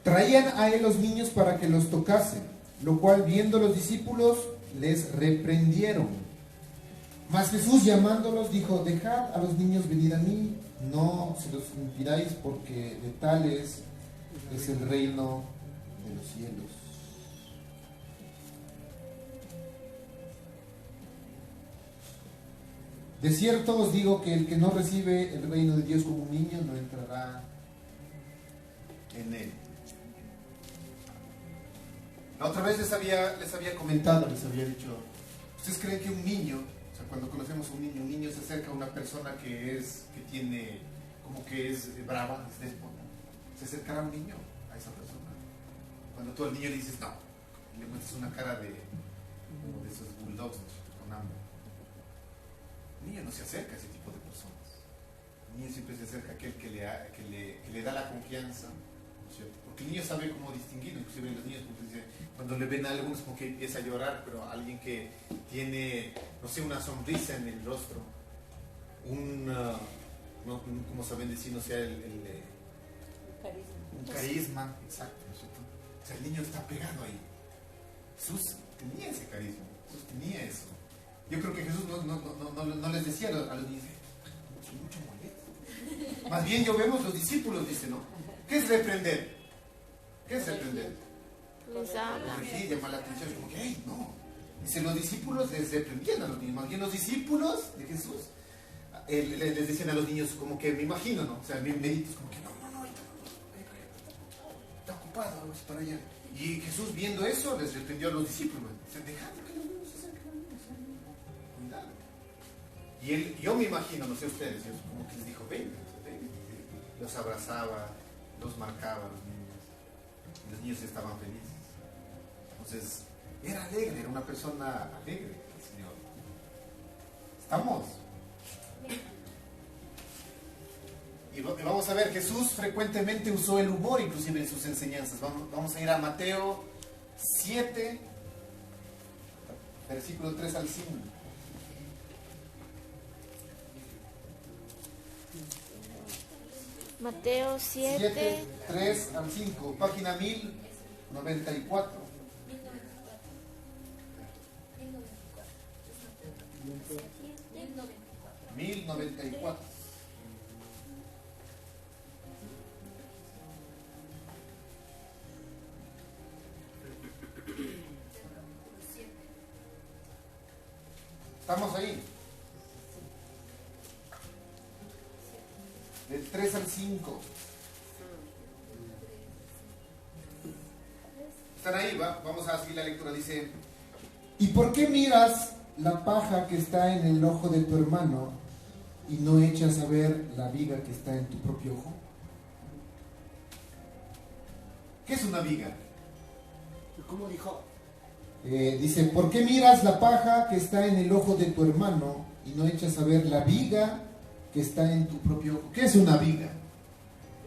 Traían a él los niños para que los tocasen, lo cual viendo los discípulos les reprendieron. Mas Jesús llamándolos dijo, dejad a los niños venir a mí, no se los impidáis porque de tales es el reino de los cielos. De cierto os digo que el que no recibe el reino de Dios como un niño no entrará en él. La otra vez les había comentado, les había dicho, ¿ustedes creen que un niño, o sea, cuando conocemos a un niño se acerca a una persona que tiene, como que es brava, es déspota? ¿Se acercará a un niño a esa persona? Cuando tú al niño le dices no, le muestras una cara de esos bulldogs, ¿no?, con hambre. El niño no se acerca a ese tipo de personas. El niño siempre se acerca a aquel que le da la confianza, ¿no es cierto? Porque el niño sabe cómo distinguirlo. Inclusive los niños, cuando le ven a algunos, como que empieza a llorar, pero alguien que tiene, no sé, una sonrisa en el rostro, como saben decir, no sé, un carisma, exacto, ¿no es cierto? O sea, el niño está pegado ahí. Jesús tenía ese carisma, Jesús tenía eso. Yo creo que Jesús no les decía a los niños, mucho molesto. Más bien yo vemos los discípulos, dice, ¿no? ¿Qué es reprender? ¿Qué es reprender? Les habla. Corregir, llamar la atención, como que, hey, no. Dice, los discípulos les reprendían a los niños. Más bien los discípulos de Jesús les decían a los niños, como que me imagino, ¿no? O sea, meditos, como que no, está ocupado, vamos para allá. Y Jesús, viendo eso, les reprendió a los discípulos. Dice, dejad que los niños se acerquen a los niños. Cuidado. Y yo me imagino, no sé ustedes, como que les dijo, ven. Los abrazaba, los marcaba a los niños. Y los niños estaban felices. Entonces, era alegre, era una persona alegre, el Señor. ¿Estamos? Y vamos a ver, Jesús frecuentemente usó el humor inclusive en sus enseñanzas. Vamos a ir a Mateo 7, versículo 3 al 5. Mateo 7, 3 al 5, página 1094. 1094. ¿Estamos ahí? Del 3 al 5. ¿Están ahí? Vamos a seguir la lectura. Dice, ¿y por qué miras la paja que está en el ojo de tu hermano y no echas a ver la viga que está en tu propio ojo? ¿Qué es una viga? ¿Cómo dijo? Dice, ¿por qué miras la paja que está en el ojo de tu hermano y no echas a ver la viga que está en tu propio ojo? ¿Qué es una viga?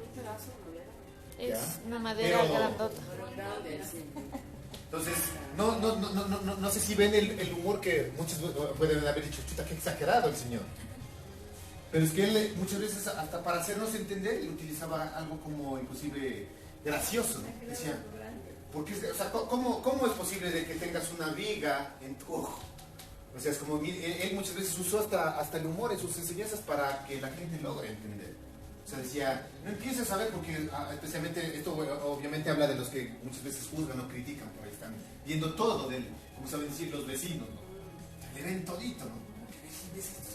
Un pedazo de madera. Es una madera Pero- grandota. Grande, sí. Entonces, no sé si ven el humor que muchos pueden haber dicho, chuta, qué exagerado el Señor. Pero es que él muchas veces, hasta para hacernos entender, él utilizaba algo como inclusive gracioso, ¿no? Decía, porque, o sea, ¿cómo es posible de que tengas una viga en tu ojo? O sea, es como, él muchas veces usó hasta el humor en sus enseñanzas para que la gente logre entender. O sea, decía, no empieces a ver, porque especialmente esto obviamente habla de los que muchas veces juzgan o critican, por ahí están viendo todo, como saben decir los vecinos, ¿no? Le ven todito, ¿no? ¿Qué ves estos?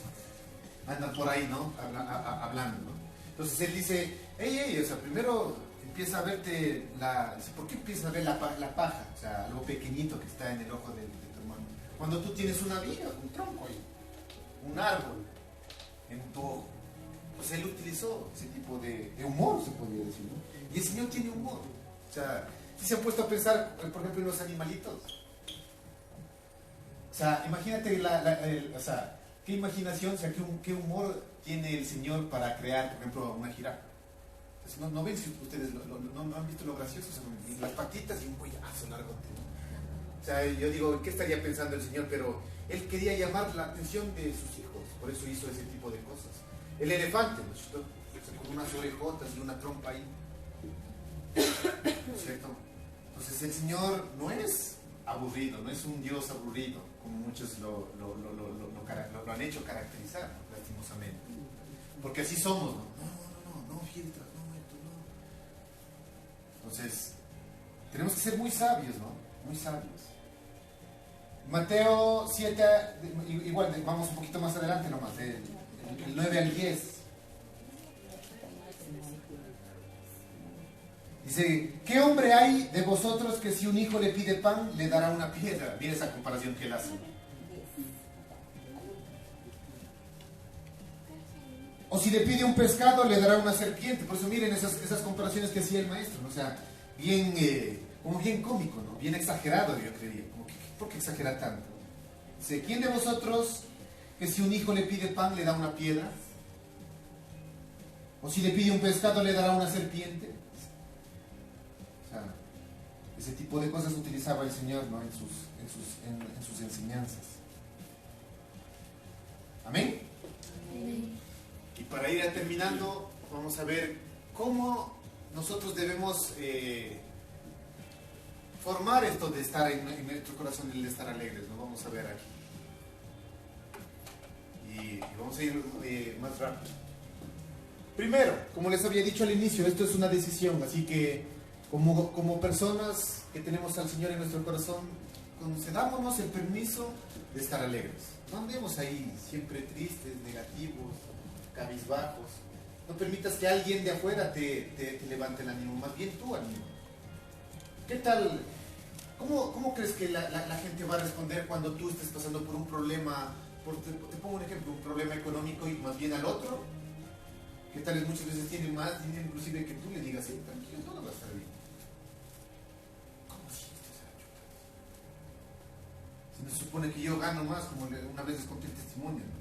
Andan por ahí, ¿no? Hablando, ¿no? Entonces él dice, o sea, primero empieza a verte dice, ¿por qué empiezas a ver la paja? O sea, algo pequeñito que está en el ojo de tu hermano. Cuando tú tienes una viga, un tronco ahí, un árbol en tu ojo. Pues él utilizó ese tipo de humor, se podría decir, ¿no? Y el Señor tiene humor. O sea, si se han puesto a pensar, por ejemplo, en los animalitos. O sea, imagínate, o sea, qué imaginación, o sea, qué humor tiene el Señor para crear, por ejemplo, una jirafa. Pues no ven si ustedes no han visto lo gracioso, o sea, las patitas y un huellazo largo. O sea, yo digo, ¿qué estaría pensando el Señor? Pero él quería llamar la atención de sus hijos, por eso hizo ese tipo de cosas. El elefante, ¿no es cierto? Con unas orejotas y una trompa ahí. ¿No es cierto? Entonces el Señor no es aburrido, no es un Dios aburrido, como muchos lo han hecho caracterizar, ¿no? Lastimosamente. Porque así somos, ¿no? No filtras, no. Entonces, tenemos que ser muy sabios, ¿no? Muy sabios. Mateo 7, igual, vamos un poquito más adelante nomás, del 9 al 10. Dice, ¿qué hombre hay de vosotros que si un hijo le pide pan, le dará una piedra? Mira esa comparación que él hace. O si le pide un pescado, le dará una serpiente. Por eso miren esas comparaciones que hacía el maestro, ¿no? O sea, como bien cómico, ¿no? Bien exagerado, yo creía. ¿Por qué exagerar tanto? Dice, ¿quién de vosotros que si un hijo le pide pan, le da una piedra? O si le pide un pescado, le dará una serpiente. O sea, ese tipo de cosas utilizaba el Señor, ¿no? en sus enseñanzas. ¿Amén? Y para ir terminando, vamos a ver cómo nosotros debemos formar esto de estar en nuestro corazón, el de estar alegres. Lo vamos a ver aquí. Y vamos a ir más rápido. Primero, como les había dicho al inicio, esto es una decisión, así que como personas que tenemos al Señor en nuestro corazón, concedámonos el permiso de estar alegres. No andemos ahí siempre tristes, negativos, cabizbajos. No permitas que alguien de afuera te levante el ánimo, más bien tú ánimo. ¿Qué tal? ¿Cómo crees que la gente va a responder cuando tú estés pasando por un problema? Te pongo un ejemplo, un problema económico y más bien al otro, que tal vez muchas veces tiene más dinero inclusive que tú le digas, sí, tranquilo, todo va a estar bien. ¿Cómo sientes esa chuta? Se me supone que yo gano más, como una vez les conté el testimonio, ¿no?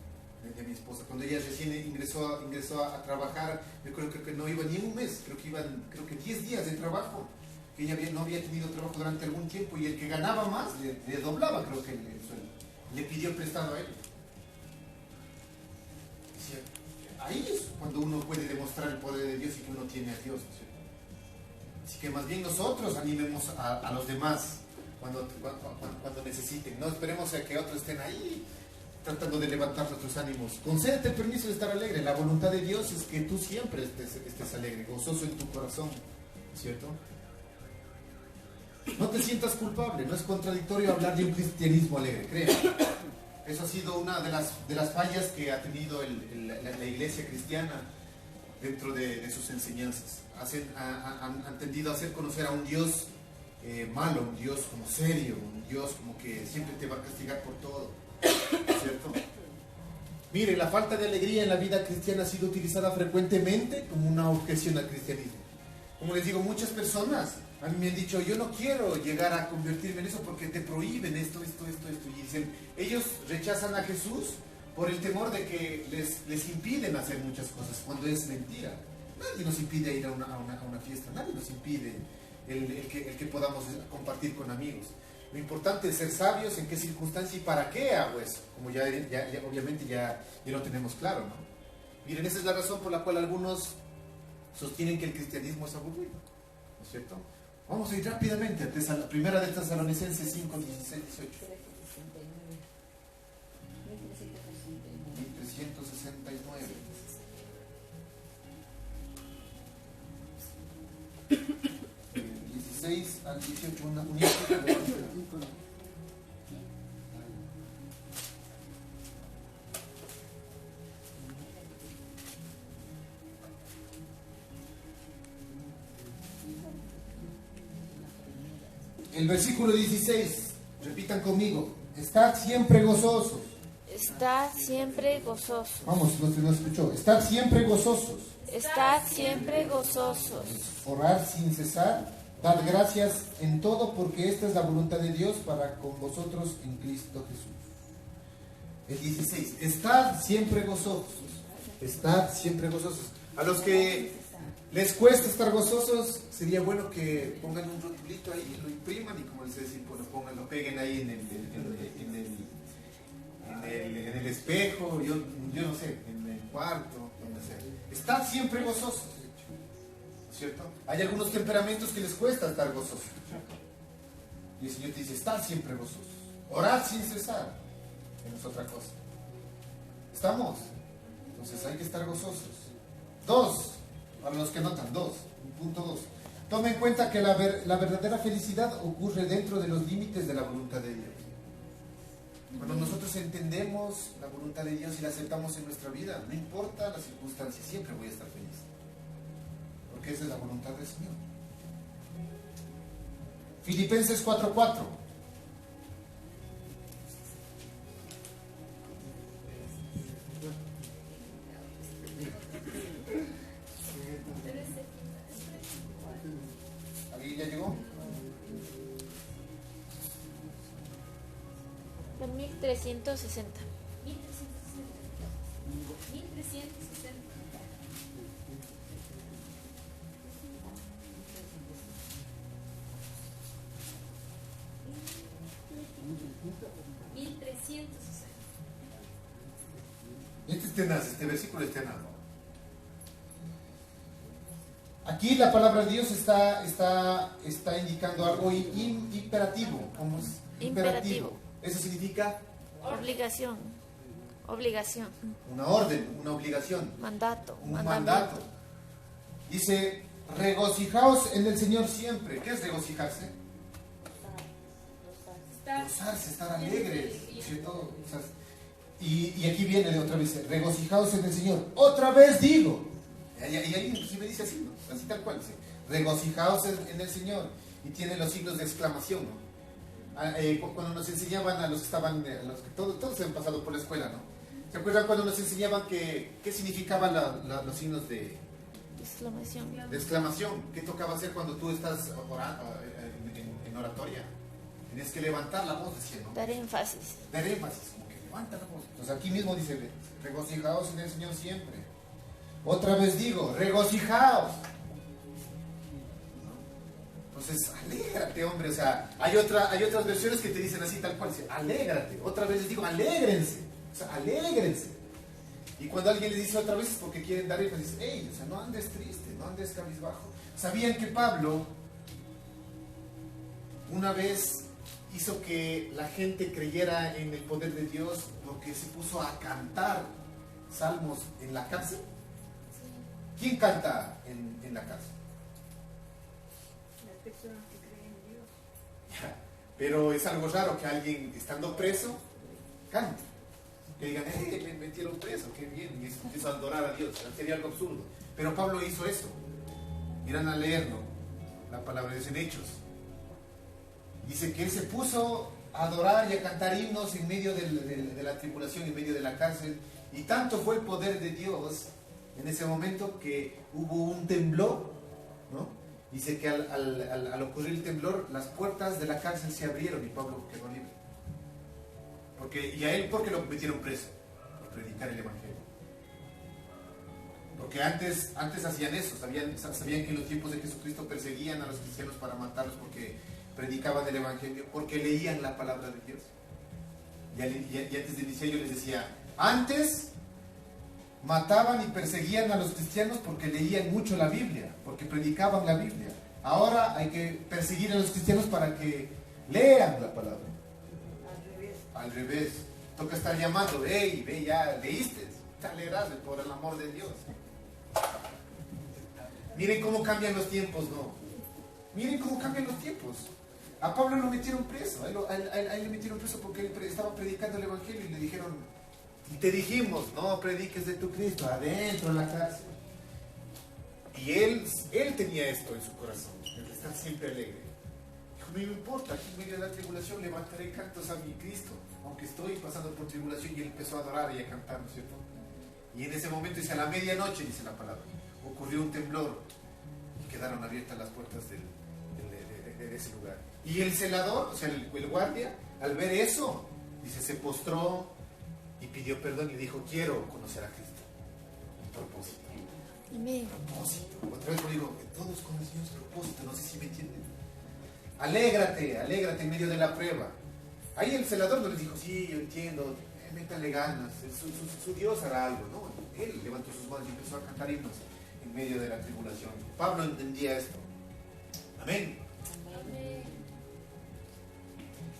De mi esposa, cuando ella recién ingresó a trabajar, yo creo que no iba ni un mes, creo que 10 días de trabajo, que ella no había tenido trabajo durante algún tiempo, y el que ganaba más le doblaba, creo que el sueldo, le pidió prestado a él. Decía, ahí es cuando uno puede demostrar el poder de Dios y que uno tiene a Dios, ¿no es cierto? Así que más bien nosotros animemos a los demás cuando necesiten, no esperemos a que otros estén ahí tratando de levantar nuestros ánimos. Concédete el permiso de estar alegre. La voluntad de Dios es que tú siempre estés alegre, gozoso en tu corazón, ¿cierto? No te sientas culpable, no es contradictorio hablar de un cristianismo alegre, créeme. Eso ha sido una de las fallas que ha tenido la iglesia cristiana dentro de sus enseñanzas. Han tendido a hacer conocer a un Dios malo, un Dios como serio, un Dios como que siempre te va a castigar por todo. ¿cierto? Mire, la falta de alegría en la vida cristiana ha sido utilizada frecuentemente como una objeción al cristianismo. Como les digo, muchas personas a mí me han dicho, yo no quiero llegar a convertirme en eso porque te prohíben esto. Y dicen, ellos rechazan a Jesús por el temor de que les impiden hacer muchas cosas, cuando es mentira. Nadie nos impide ir a una fiesta, nadie nos impide el que podamos compartir con amigos. Lo importante es ser sabios en qué circunstancia y para qué hago eso, como ya obviamente ya lo tenemos claro, ¿no? Miren, esa es la razón por la cual algunos sostienen que el cristianismo es aburrido, ¿no es cierto? Vamos a ir rápidamente a la primera de Tesalonicenses 5, 16, 18. 1369. 16 al 18, un el versículo 16, repitan conmigo, estad siempre gozosos. Estad siempre gozosos. Vamos, no escuchó. Estad siempre gozosos. Estad siempre gozosos. Orar sin cesar. Dad gracias en todo porque esta es la voluntad de Dios para con vosotros en Cristo Jesús. El 16. Estad siempre gozosos. Estad siempre gozosos. A los que les cuesta estar gozosos, sería bueno que pongan un rotulito ahí, lo impriman y como les decía, lo peguen ahí en el espejo, yo no sé, en el cuarto, donde sea. Estad siempre gozosos, ¿cierto? Hay algunos temperamentos que les cuesta estar gozosos, ¿cierto? Y el Señor te dice, estad siempre gozosos. Orad sin cesar, que no es otra cosa. ¿Estamos? Entonces hay que estar gozosos. 2, para los que notan, 2, punto 2. Toma en cuenta que la verdadera felicidad ocurre dentro de los límites de la voluntad de Dios. Cuando nosotros entendemos la voluntad de Dios y la aceptamos en nuestra vida, no importa las circunstancias, siempre voy a estar feliz. Porque esa es la voluntad del Señor. Filipenses 4:4. ¿Alguien ya llegó? 1360. 1360. 1360. Este es tenaz, este versículo es tenaz. Aquí la palabra de Dios está indicando algo imperativo. ¿Cómo es? Imperativo. Eso significa Obligación. Obligación. una orden, una obligación, Mandato. un mandamiento. mandato. Dice, regocijaos en el Señor siempre. ¿Qué es regocijarse? Gozarse, estar alegres, ¿cierto? O sea, y aquí viene de otra vez, regocijaos en el Señor. Otra vez digo. Y ahí inclusive dice así, ¿no? Así tal cual, dice, regocijaos en el Señor. Y tiene los signos de exclamación, ¿no? Cuando nos enseñaban a los que estaban, todos han pasado por la escuela, ¿no? ¿Se acuerdan cuando nos enseñaban qué significaban los signos de exclamación? ¿Qué tocaba hacer cuando tú estás orando, en oratoria? Tienes que levantar la voz, decía, ¿no? Dar énfasis. Dar énfasis, como que levanta la voz. Entonces aquí mismo dice, regocijaos en el Señor siempre. Otra vez digo, regocijaos. Entonces, alégrate, hombre. O sea, hay otras versiones que te dicen así tal cual, dice, alégrate. Otra vez les digo, alégrense. O sea, alégrense. Y cuando alguien les dice otra vez es porque quieren dar énfasis, hey, o sea, no andes triste, no andes cabizbajo. ¿Sabían que Pablo una vez hizo que la gente creyera en el poder de Dios porque se puso a cantar salmos en la cárcel? ¿Quién canta en la cárcel? Las personas que creen en Dios. Pero es algo raro que alguien estando preso cante. Que digan, me metieron preso, qué bien, y empiezo a adorar a Dios. Sería algo absurdo. Pero Pablo hizo eso. Irán a leerlo, la palabra de Dios en Hechos. Dice que él se puso a adorar y a cantar himnos en medio de la tribulación, en medio de la cárcel. Y tanto fue el poder de Dios en ese momento que hubo un temblor, ¿no? Dice que al ocurrir el temblor, las puertas de la cárcel se abrieron y Pablo quedó libre. Y a él, ¿por qué lo metieron preso? Por predicar el Evangelio. Porque antes hacían eso, sabían que en los tiempos de Jesucristo perseguían a los cristianos para matarlos porque predicaban el Evangelio, porque leían la palabra de Dios. Y antes de iniciar yo les decía, antes mataban y perseguían a los cristianos porque leían mucho la Biblia, porque predicaban la Biblia. Ahora hay que perseguir a los cristianos para que lean la palabra. Al revés. Toca estar llamando, hey, ve, ya leíste, leerás por el amor de Dios. Miren cómo cambian los tiempos, ¿no? Miren cómo cambian los tiempos. A Pablo lo metieron preso, a él lo metieron preso porque él estaba predicando el Evangelio y le dijeron, y te dijimos, no prediques de tu Cristo, adentro de la cárcel. Y él tenía esto en su corazón, el estar siempre alegre. Dijo, no me importa, aquí en medio de la tribulación levantaré cantos a mi Cristo, aunque estoy pasando por tribulación. Y él empezó a adorar y a cantar, ¿no es cierto? Y en ese momento, dice, a la medianoche, dice la palabra, ocurrió un temblor y quedaron abiertas las puertas de ese lugar. Y el celador, o sea, el guardia, al ver eso, dice, se postró y pidió perdón y le dijo, quiero conocer a Cristo. Un propósito. Amén. Propósito. Otra vez lo digo, que todos conocemos propósito, no sé si me entienden. Alégrate en medio de la prueba. Ahí el celador no les dijo, sí, yo entiendo, métale ganas, su Dios hará algo, ¿no? Él levantó sus manos y empezó a cantar himnos en medio de la tribulación. Pablo entendía esto. Amén.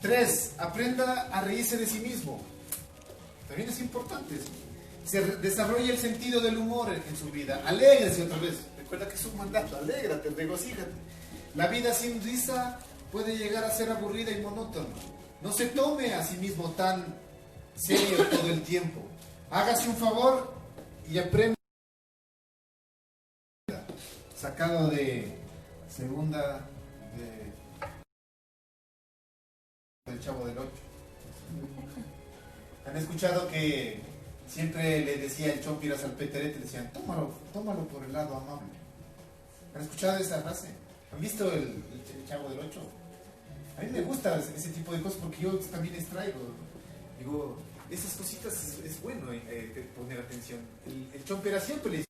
3. Aprenda a reírse de sí mismo. También es importante eso. Se desarrolla el sentido del humor en su vida. Alégrese otra vez. Recuerda que es un mandato. Alégrate, regocíjate. La vida sin risa puede llegar a ser aburrida y monótona. No se tome a sí mismo tan serio todo el tiempo. Hágase un favor y aprenda. Sacado de segunda del Chavo del 8. ¿Han escuchado que siempre le decía el Chompiras al Peterete? Le decían, tómalo por el lado amable. ¿Han escuchado esa frase? ¿Han visto el Chavo del 8? A mí me gusta ese tipo de cosas porque yo también extraigo. Digo, esas cositas es bueno poner atención. El Chompiras siempre le dice,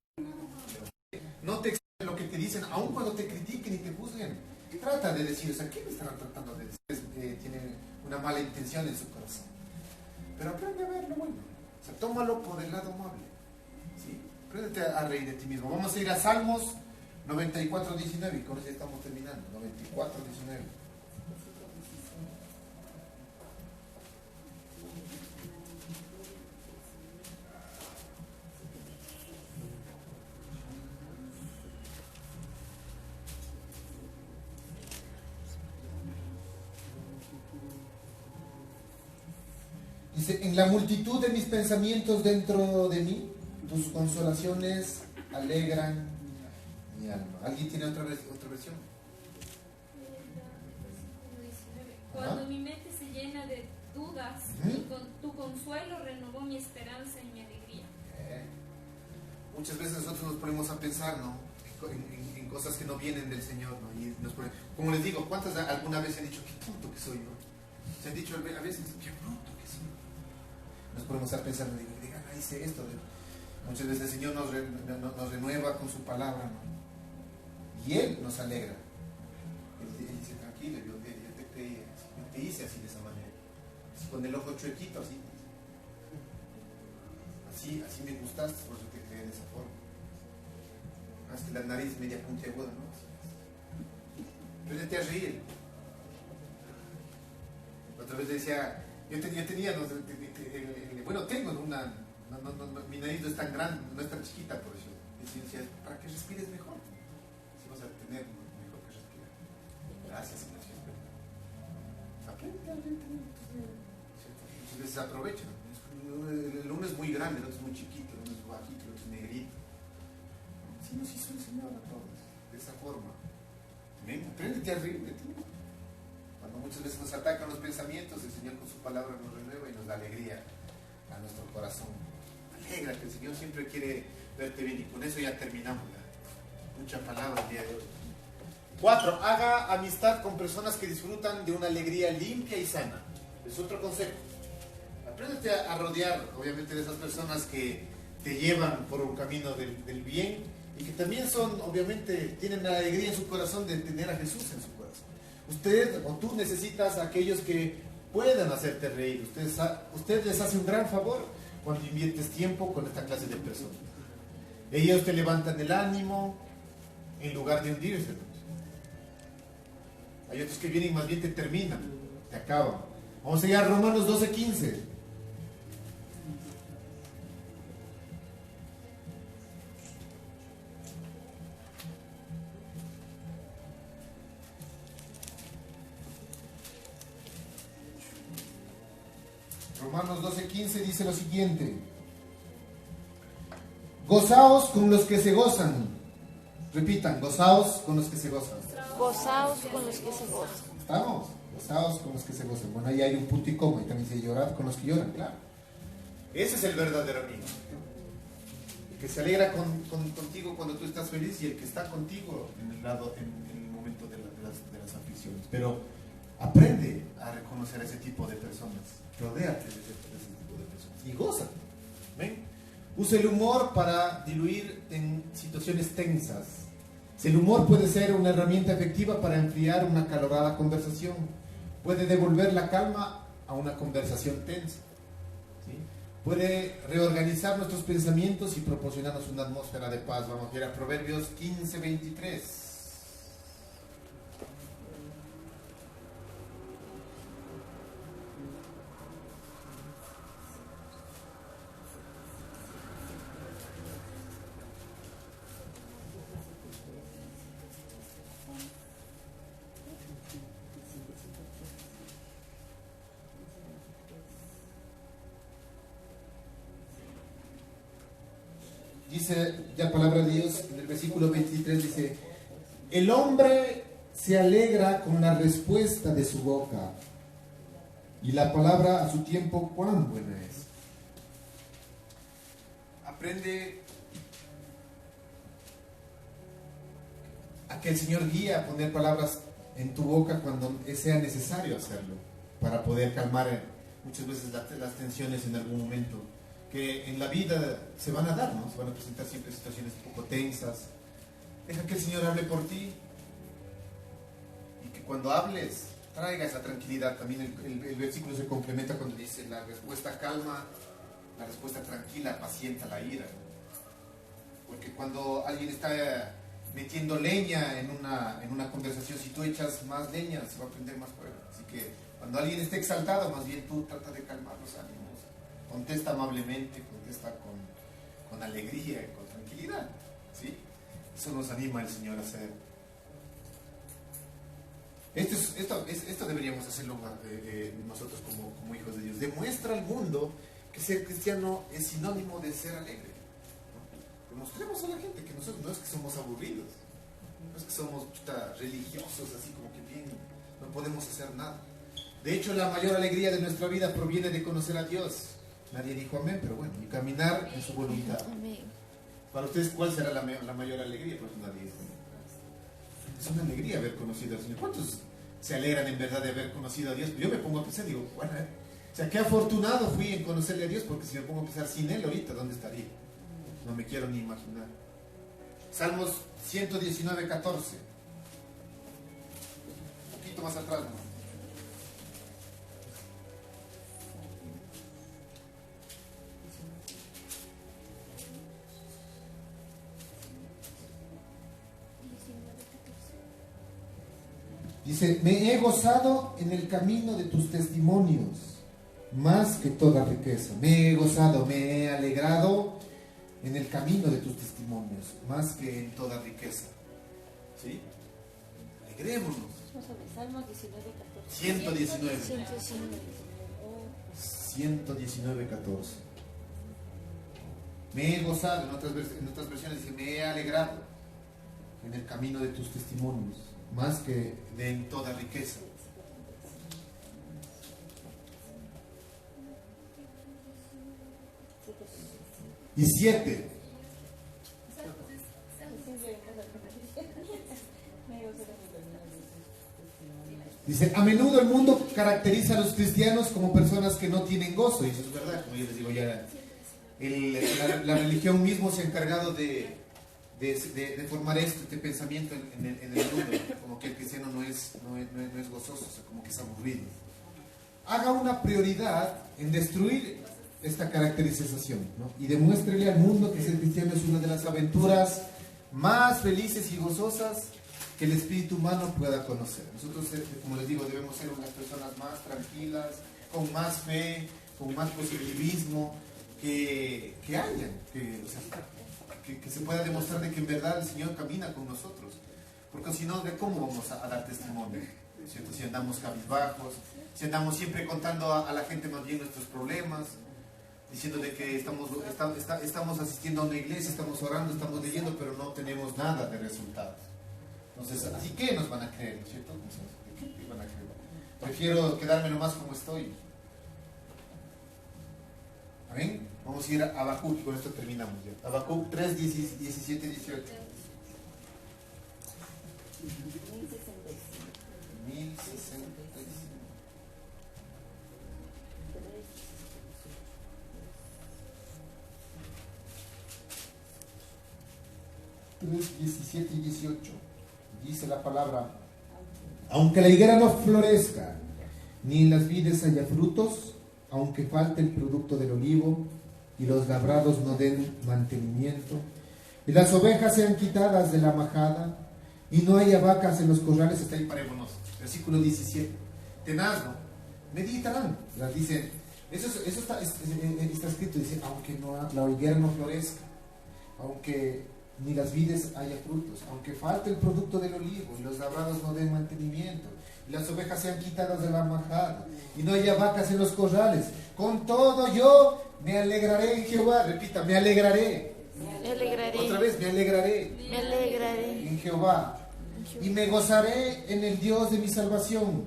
no te extrañes lo que te dicen, aun cuando te critiquen y te juzguen. Trata de decir, o sea, ¿qué me estarán tratando de decir? Tiene una mala intención en su corazón. Pero aprende a ver lo bueno. O sea, tómalo por el lado amable. ¿Sí? Apréndete a reír de ti mismo. Vamos a ir a Salmos 94:19. Y con eso ya estamos terminando. 94:19. Dice, en la multitud de mis pensamientos dentro de mí, tus consolaciones alegran mi alma. ¿Alguien tiene otra versión? Cuando mi mente se llena de dudas, tu consuelo renovó mi esperanza y mi alegría. Muchas veces nosotros nos ponemos a pensar, ¿no? En cosas que no vienen del Señor, ¿no? Y como les digo, ¿cuántas alguna vez se han dicho, qué tonto que soy, ¿no? Se han dicho a veces, qué bruto que soy. Nos ponemos a pensar, digan, hice esto. Muchas veces el Señor nos renueva con su palabra, ¿no? Y Él nos alegra. Él dice, tranquilo, yo te hice así de esa manera. Con el ojo chuequito, así me gustaste, por eso te creé de esa forma. Hasta la nariz media puntiaguda, ¿no? Aprendete a reír. Otra vez decía, yo tenía tengo mi nariz no es tan grande, no es tan chiquita, por eso. Y decía, para que respires mejor. Si vas a tener mejor que respirar. Gracias, Señor. Aprende a reír también. Muchas veces aprovechan. El uno es muy grande, el otro es muy chiquito, el uno es bajito, el otro es negrito. Si nos hizo el Señor a todos, de esa forma. Apréndete a reír de ti. Para ¿no? Muchas veces nos atacan los pensamientos, el Señor con su palabra nos renueva y nos da alegría a nuestro corazón. Alegra que el Señor siempre quiere verte bien, y con eso ya terminamos. Mucha palabra el día de hoy. 4. Haga amistad con personas que disfrutan de una alegría limpia y sana. Es otro consejo. Apréndete a rodear, obviamente, de esas personas que te llevan por un camino del bien y que también son, obviamente, tienen la alegría en su corazón de tener a Jesús en su corazón. Usted o tú necesitas a aquellos que puedan hacerte reír. Usted les hace un gran favor cuando inviertes tiempo con esta clase de personas. Ellos te levantan el ánimo en lugar de hundirse. Hay otros que vienen y más bien te terminan, te acaban. Vamos a ir a Romanos 12:15. Romanos 12:15 dice lo siguiente: gozaos con los que se gozan. Repitan, gozaos con los que se gozan. Gozaos con los que se gozan. ¿Estamos? Gozaos con los que se gozan. Bueno, ahí hay un punto y coma. Y también dice llorad con los que lloran, claro. Ese es el verdadero amigo. El que se alegra contigo cuando tú estás feliz, y el que está contigo en el momento de las aflicciones. Pero aprende a reconocer a ese tipo de personas. Rodéate de ese tipo de personas. Y goza. ¿Ven? Usa el humor para diluir en situaciones tensas. El humor puede ser una herramienta efectiva para enfriar una acalorada conversación. Puede devolver la calma a una conversación tensa. ¿Sí? Puede reorganizar nuestros pensamientos y proporcionarnos una atmósfera de paz. Vamos a ir a Proverbios 15:23. Dice ya palabra de Dios en el versículo 23, dice: el hombre se alegra con la respuesta de su boca, y la palabra a su tiempo cuán buena es. Aprende a que el Señor guía a poner palabras en tu boca cuando sea necesario hacerlo, para poder calmar muchas veces las tensiones en algún momento que en la vida se van a dar, ¿no? Se van a presentar siempre situaciones un poco tensas. Deja que el Señor hable por ti, y que cuando hables traiga esa tranquilidad. También el versículo se complementa cuando dice: la respuesta calma, la respuesta tranquila apacienta la ira. Porque cuando alguien está metiendo leña en una conversación, si tú echas más leña se va a prender más fuego. Así que cuando alguien esté exaltado, más bien tú trata de calmar los ánimos. Contesta amablemente, contesta con alegría y con tranquilidad, ¿sí? Eso nos anima el Señor a hacer. Esto deberíamos hacerlo nosotros como hijos de Dios. Demuestra al mundo que ser cristiano es sinónimo de ser alegre, ¿no? Demostremos a la gente que nosotros no es que somos aburridos, no es que somos religiosos, así como que bien, no podemos hacer nada. De hecho, la mayor alegría de nuestra vida proviene de conocer a Dios. Nadie dijo amén, pero bueno, y caminar en su voluntad. Amén. Para ustedes, ¿cuál será la mayor alegría? Pues nadie dijo amén. Es una alegría haber conocido al Señor. ¿Cuántos se alegran en verdad de haber conocido a Dios? Yo me pongo a pensar, digo, bueno, o sea, qué afortunado fui en conocerle a Dios, porque si me pongo a pensar sin Él ahorita, ¿dónde estaría? No me quiero ni imaginar. Salmos 119:14. Un poquito más atrás, ¿no? Dice: me he gozado en el camino de tus testimonios, más que toda riqueza. Me he gozado, me he alegrado en el camino de tus testimonios, más que en toda riqueza. ¿Sí? Alegrémonos. Salmos 19:14. 119:14. Me he gozado, en otras versiones dice: me he alegrado en el camino de tus testimonios, más que en toda riqueza. y 7. Dice, a menudo el mundo caracteriza a los cristianos como personas que no tienen gozo. Y eso es verdad, como yo les digo ya. La religión mismo se ha encargado de formar este pensamiento en el mundo, como que el cristiano no es gozoso, o sea, como que es aburrido. Haga una prioridad en destruir esta caracterización, ¿no? Y demuéstrele al mundo que ser cristiano es una de las aventuras más felices y gozosas que el espíritu humano pueda conocer. Nosotros, como les digo, debemos ser unas personas más tranquilas, con más fe, con más positivismo, que se pueda demostrar de que en verdad el Señor camina con nosotros. Porque si no, ¿de cómo vamos a dar testimonio? ¿Cierto? Si andamos cabizbajos, si andamos siempre contando a la gente más bien nuestros problemas, diciendo de que estamos asistiendo a una iglesia, estamos orando, estamos leyendo, pero no tenemos nada de resultados. Entonces, ¿así qué nos van a creer? ¿Cierto? ¿Qué van a creer? Prefiero quedarme nomás como estoy. ¿Amén? Vamos a ir a Habacuc y con esto terminamos ya. Habacuc 3, 17, 18. 1065. Tres, 17 y 18. Dice la palabra: aunque la higuera no florezca, ni en las vides haya frutos, aunque falte el producto del olivo, y los labrados no den mantenimiento, y las ovejas sean quitadas de la majada, y no haya vacas en los corrales. Está ahí, parémonos. Versículo 17. Tenazno, meditarán. Dice, eso está escrito, dice, aunque la higuera no florezca, aunque ni las vides haya frutos, aunque falte el producto del olivo, y los labrados no den mantenimiento, y las ovejas sean quitadas de la majada, y no haya vacas en los corrales, con todo yo me alegraré en Jehová. Repita, me alegraré. Me alegraré. Otra vez, me alegraré. Me alegraré En Jehová. Y me gozaré en el Dios de mi salvación.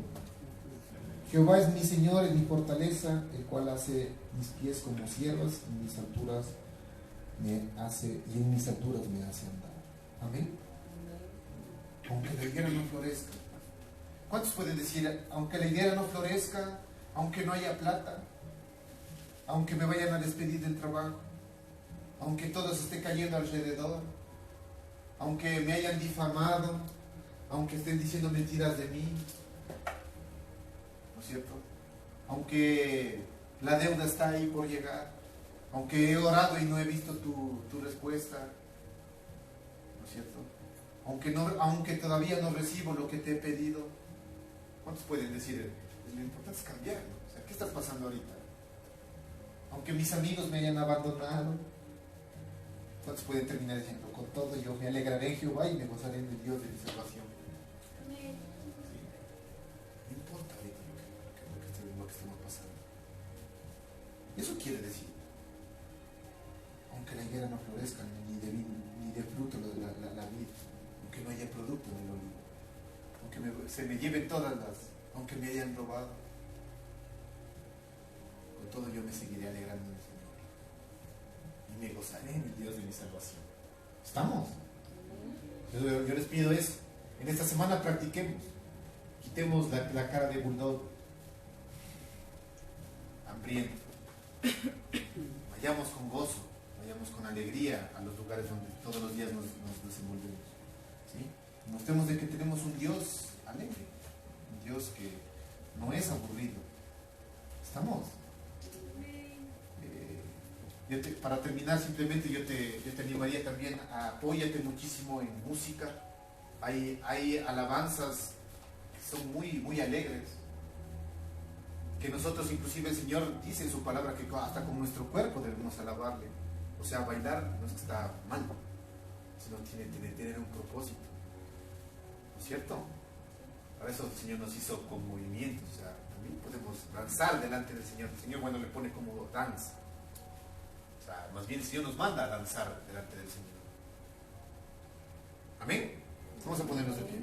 Jehová es mi Señor, es mi fortaleza, el cual hace mis pies como siervas, y en mis alturas me hace andar. Amén. Aunque la higuera no florezca. ¿Cuántos pueden decir, aunque la higuera no florezca, aunque no haya plata, aunque me vayan a despedir del trabajo, aunque todo se esté cayendo alrededor, aunque me hayan difamado, aunque estén diciendo mentiras de mí, ¿no es cierto? Aunque la deuda está ahí por llegar, aunque he orado y no he visto tu respuesta, ¿no es cierto? Aunque todavía no recibo lo que te he pedido. ¿Cuántos pueden decir, lo importante es cambiar, ¿no? O sea, ¿qué estás pasando ahorita? Aunque mis amigos me hayan abandonado. ¿Cuántos pueden terminar diciendo, con todo yo me alegraré en Jehová y me gozaré en el Dios de mi salvación? Sí. No importa ahorita lo que estamos pasando. Eso quiere decir, aunque la higuera no florezca, ni de fruto la vid, aunque no haya producto en el olivo, aunque se me lleven aunque me hayan robado, con todo yo me seguiré alegrando en el Señor y me gozaré en el Dios de mi salvación. ¿Estamos? Yo les pido eso. En esta semana practiquemos, quitemos la cara de bulldog hambriento, vayamos con gozo, vayamos con alegría a los lugares donde todos los días nos desenvolvemos, ¿sí? Mostremos de que tenemos un Dios alegre, un Dios que no es aburrido. ¿Estamos? Para terminar, simplemente yo te animaría también a apóyate muchísimo en música. Hay alabanzas que son muy, muy alegres, que nosotros, inclusive el Señor dice en su palabra que hasta con nuestro cuerpo debemos alabarle. O sea, bailar no es que está mal, sino tiene que tener un propósito, ¿no es cierto? Para eso el Señor nos hizo con movimientos. O sea, también podemos danzar delante del Señor. El Señor, bueno, le pone como danza. O sea, más bien el Señor nos manda a danzar delante del Señor. Amén. Vamos a ponernos de pie.